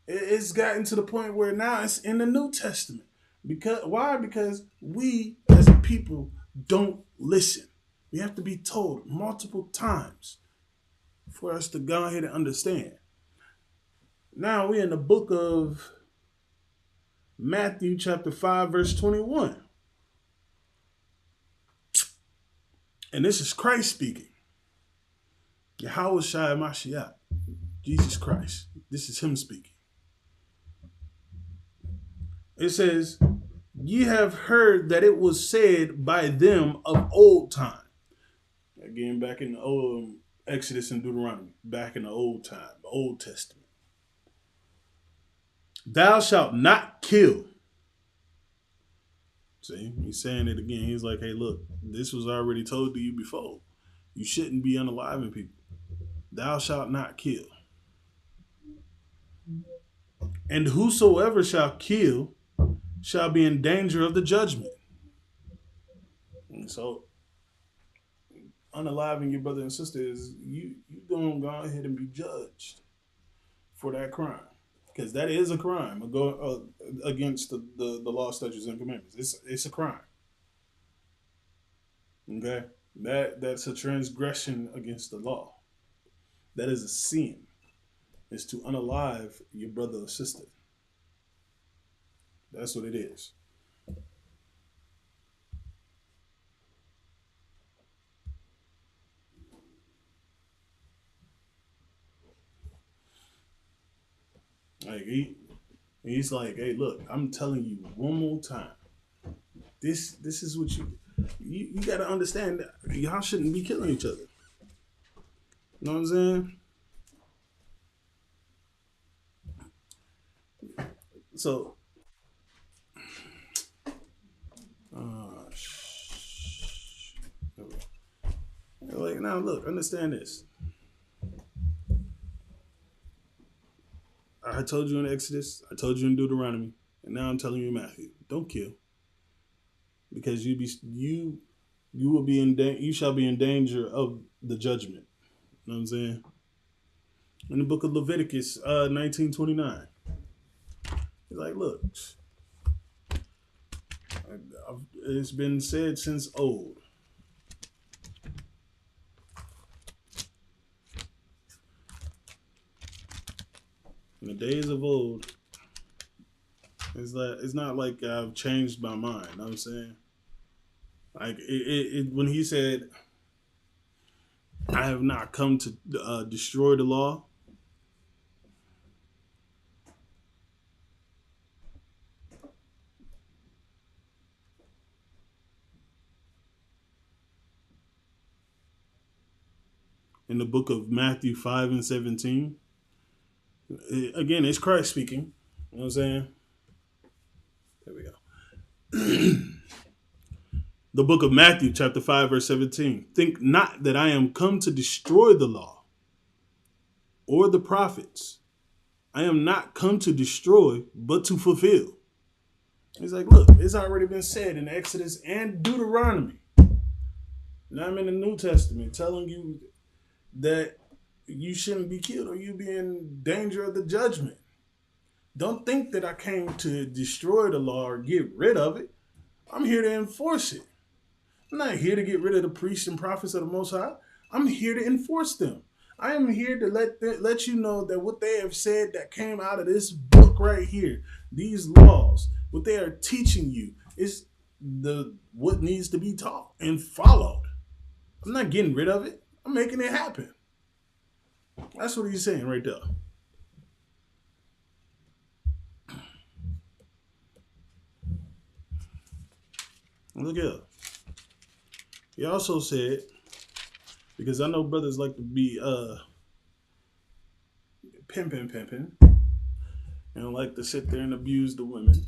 It's gotten to the point where now it's in the New Testament. Because why? Because we as a people don't listen. We have to be told multiple times for us to go ahead and understand. Now we're in the book of Matthew chapter 5 verse 21. And this is Christ speaking. Yahweh Shai Mashiach, Jesus Christ. This is him speaking. It says, "Ye have heard that it was said by them of old time." Again, back in the old Exodus and Deuteronomy, back in the old time, the Old Testament. "Thou shalt not kill." See, he's saying it again. He's like, hey, look, this was already told to you before. You shouldn't be unaliving people. Thou shalt not kill. "And whosoever shall kill shall be in danger of the judgment." And so, unaliving your brother and sister is you gonna go ahead and be judged for that crime, because that is a crime against the law, statutes, and commandments. It's a crime. Okay, that's a transgression against the law. That is a sin. Is to unalive your brother or sister. That's what it is. Like he's like, hey, look, I'm telling you one more time. This is what you got to understand. That y'all shouldn't be killing each other. You know what I'm saying? So, like now, look, understand this. I told you in Exodus, I told you in Deuteronomy, and now I'm telling you in Matthew. Don't kill, because you will be you shall be in danger of the judgment. You know what I'm saying? In the book of Leviticus 19:29, he's like, look, it's been said since old. In the days of old, it's not like I've changed my mind. You know what I'm saying? Like when he said, "I have not come to destroy the law." In the book of Matthew 5 and 17, again, it's Christ speaking. You know what I'm saying? There we go. The book of Matthew, chapter 5, verse 17. "Think not that I am come to destroy the law or the prophets. I am not come to destroy, but to fulfill." He's like, look, it's already been said in Exodus and Deuteronomy. Now I'm in the New Testament telling you that you shouldn't be killed or you be in danger of the judgment. Don't think that I came to destroy the law or get rid of it. I'm here to enforce it. I'm not here to get rid of the priests and prophets of the Most High. I'm here to enforce them. I am here to let you know that what they have said that came out of this book right here, these laws, what they are teaching you is what needs to be taught and followed. I'm not getting rid of it. I'm making it happen. That's what he's saying right there. Look here. He also said, because I know brothers like to be pimping, and like to sit there and abuse the women.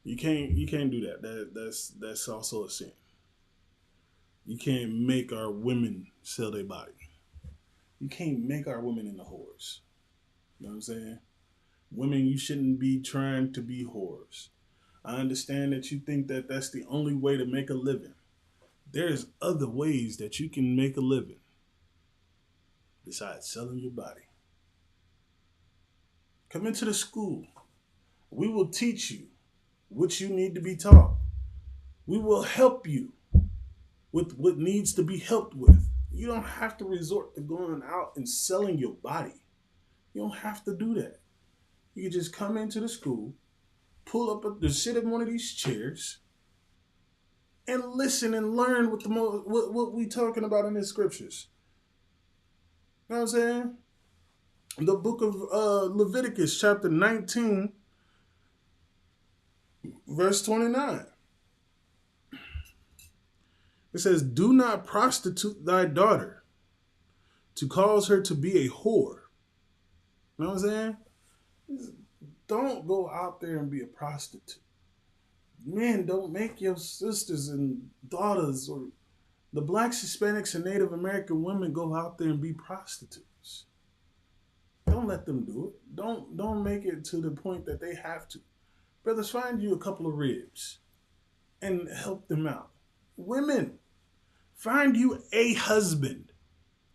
You can't do that. That's also a sin. You can't make our women sell their body. You can't make our women into whores. You know what I'm saying? Women, you shouldn't be trying to be whores. I understand that you think that that's the only way to make a living. There's other ways that you can make a living besides selling your body. Come into the school. We will teach you what you need to be taught. We will help you with what needs to be helped with. You don't have to resort to going out and selling your body. You don't have to do that. You can just come into the school, pull up the sit in one of these chairs, and listen and learn what we talking about in the scriptures. You know what I'm saying? The book of Leviticus, chapter 19, verse 29. It says, "Do not prostitute thy daughter to cause her to be a whore." You know what I'm saying? Don't go out there and be a prostitute. Men, don't make your sisters and daughters or the blacks, Hispanics, and Native American women go out there and be prostitutes. Don't let them do it. Don't make it to the point that they have to. Brothers, find you a couple of ribs and help them out. Women, find you a husband.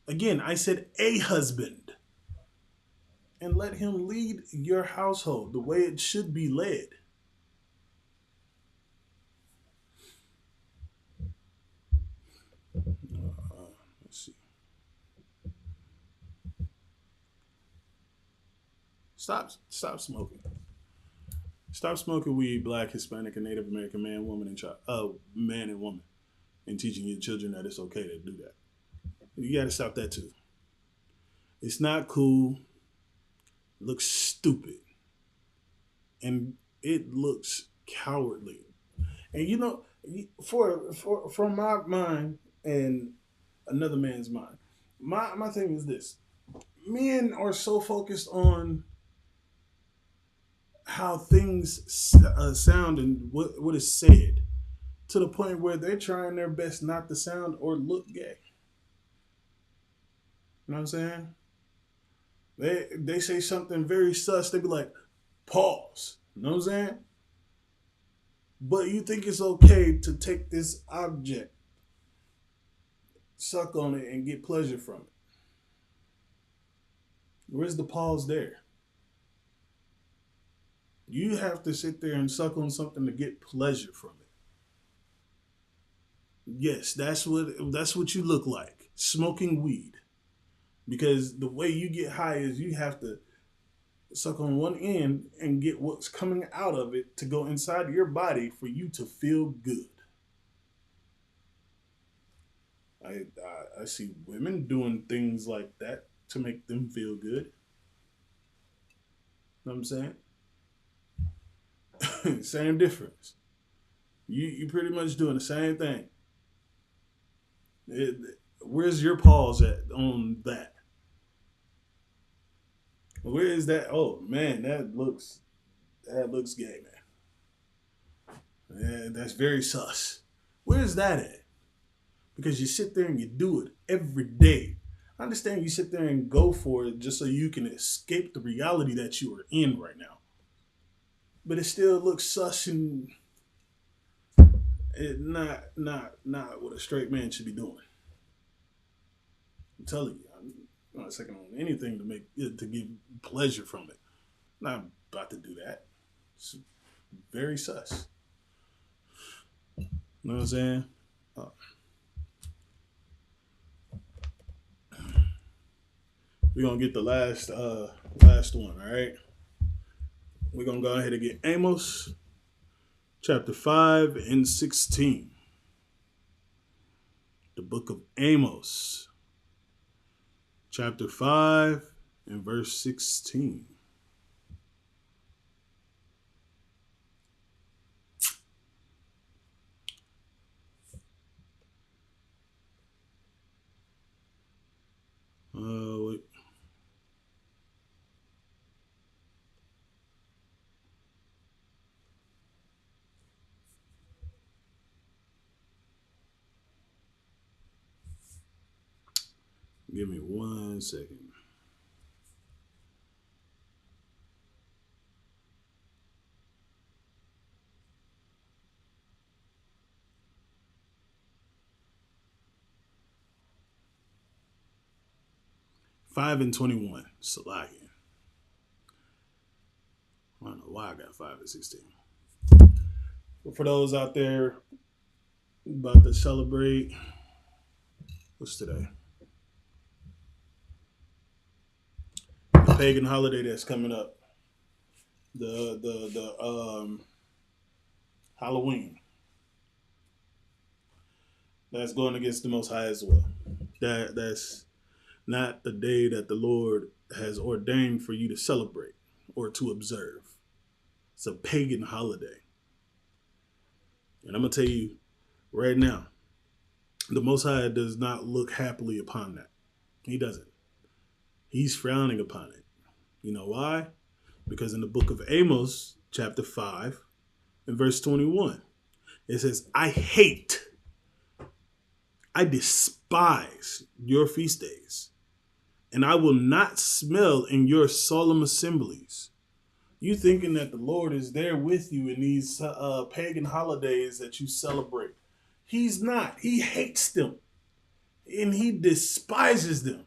Again, I said a husband. And let him lead your household the way it should be led. Let's see. Stop smoking. Stop smoking weed, black, Hispanic, and Native American man, woman, and child. Man and woman. And teaching your children that it's okay to do that. You got to stop that too. It's not cool. It looks stupid. And it looks cowardly. And you know, from my mind and another man's mind, my thing is this: men are so focused on how things sound and what is said, to the point where they're trying their best not to sound or look gay. You know what I'm saying? They say something very sus, they be like, pause. You know what I'm saying? But you think it's okay to take this object, suck on it, and get pleasure from it. Where's the pause there? You have to sit there and suck on something to get pleasure from it. Yes, that's what you look like, smoking weed. Because the way you get high is you have to suck on one end and get what's coming out of it to go inside your body for you to feel good. I see women doing things like that to make them feel good. Know what I'm saying? Same difference. You pretty much doing the same thing. Where's your pause at on that? Where is that? Oh man, that looks gay, man. Yeah, that's very sus. Where's that at? Because you sit there and you do it every day. I understand you sit there and go for it just so you can escape the reality that you are in right now. But it still looks sus and it not what a straight man should be doing. I'm telling you, I'm not second on anything to make it to get pleasure from it. I'm not about to do that. It's very sus. You know what I'm saying? We're gonna get the last one, all right? We're gonna go ahead and get Amos chapter 5 and 16. The book of Amos, chapter 5 and verse 16. Give me 1 second. Five and 21. Salakia. I don't know why I got 5 and 16. But for those out there about to celebrate, what's today? The pagan holiday that's coming up. The Halloween. That's going against the Most High as well. That's not the day that the Lord has ordained for you to celebrate or to observe. It's a pagan holiday. And I'm going to tell you right now, the Most High does not look happily upon that. He doesn't. He's frowning upon it. You know why? Because in the book of Amos, chapter 5, and verse 21, it says, I despise your feast days, and I will not smell in your solemn assemblies. You thinking that the Lord is there with you in these pagan holidays that you celebrate. He's not. He hates them, and he despises them.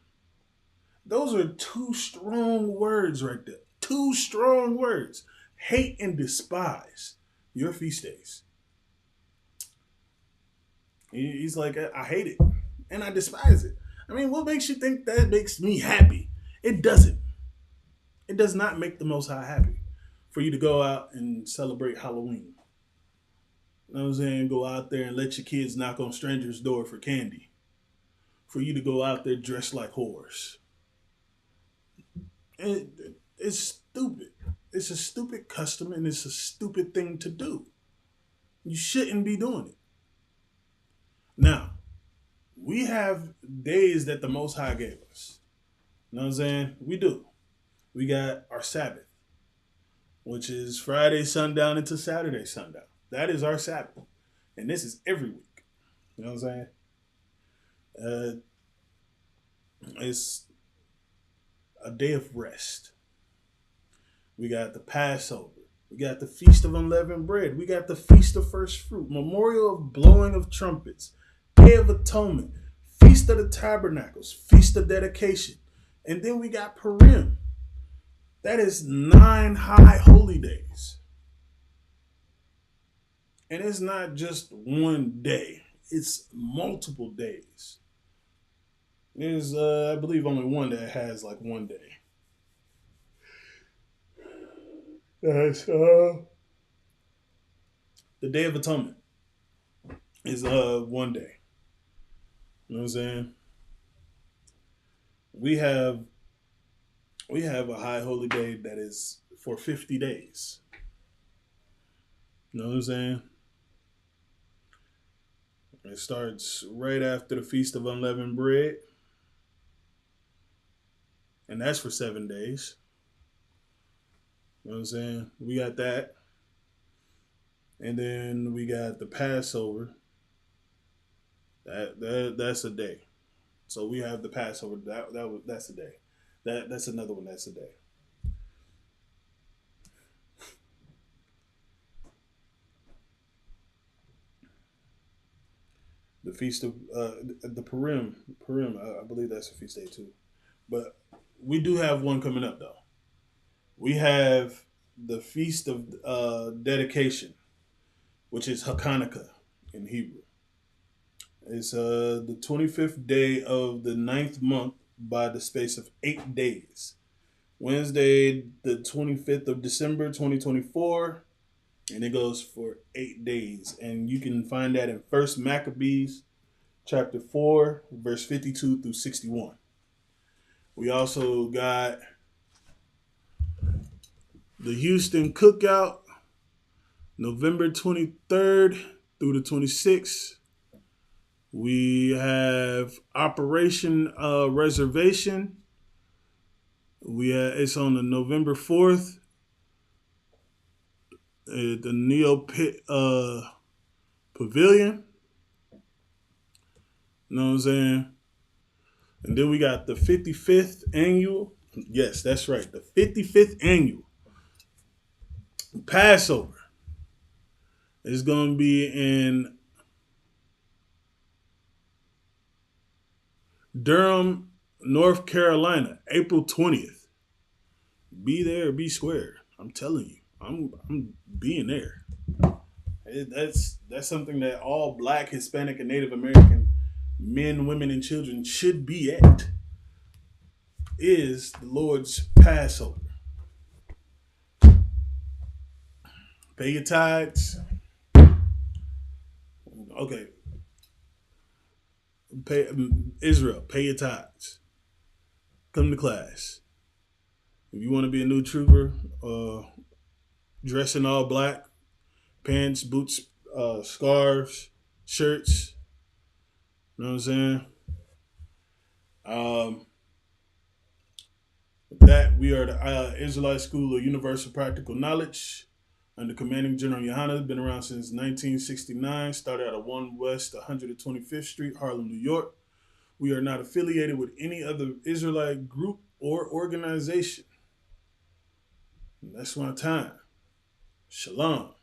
Those are two strong words right there. Two strong words. Hate and despise your feast days. He's like, I hate it and I despise it. I mean, what makes you think that makes me happy? It doesn't. It does not make the Most High happy for you to go out and celebrate Halloween. You know what I'm saying? Go out there and let your kids knock on strangers' door for candy. For you to go out there dressed like whores. It's stupid. It's a stupid custom and it's a stupid thing to do. You shouldn't be doing it. Now, we have days that the Most High gave us. You know what I'm saying? We do. We got our Sabbath, which is Friday sundown into Saturday sundown. That is our Sabbath. And this is every week. You know what I'm saying? It's a day of rest. We got the Passover. We got the Feast of Unleavened Bread. We got the Feast of First Fruit. Memorial of Blowing of Trumpets. Day of Atonement. Feast of the Tabernacles. Feast of Dedication. And then we got Purim. That is 9 high holy days. And it's not just one day. It's multiple days. There's, I believe, only one that has like one day. That's the Day of Atonement is one day. You know what I'm saying? We have a high holy day that is for 50 days. You know what I'm saying? It starts right after the Feast of Unleavened Bread. And that's for 7 days. You know what I'm saying? We got that. And then we got the Passover. That's a day. So we have the Passover. That's a day. That's another one. That's a day. The Feast of the Purim. I believe that's a feast day too. But we do have one coming up though. We have the Feast of Dedication, which is Hanukkah in Hebrew. It's the 25th day of the 9th month by the space of 8 days. Wednesday, the 25th of December, 2024. And it goes for 8 days. And you can find that in 1 Maccabees chapter 4, verse 52 through 61. We also got the Houston Cookout, November 23rd through the 26th. We have Operation Reservation. It's on the November 4th. The Neo Pit Pavilion. You know what I'm saying? And then we got the 55th annual. Yes, that's right. The 55th annual Passover is going to be in Durham, North Carolina, April 20th. Be there or be square. I'm telling you. I'm being there. That's something that all Black, Hispanic, and Native American men, women, and children should be at. Is the Lord's Passover. Pay your tithes. Okay, pay Israel. Pay your tithes. Come to class. If you want to be a new trooper, dress in all black, pants, boots, scarves, shirts. You know what I'm saying? Um, with that, we are the Israelite School of Universal Practical Knowledge under Commanding General Yohana. Been around since 1969. Started at 1 West 125th Street, Harlem, New York. We are not affiliated with any other Israelite group or organization. And that's my time. Shalom.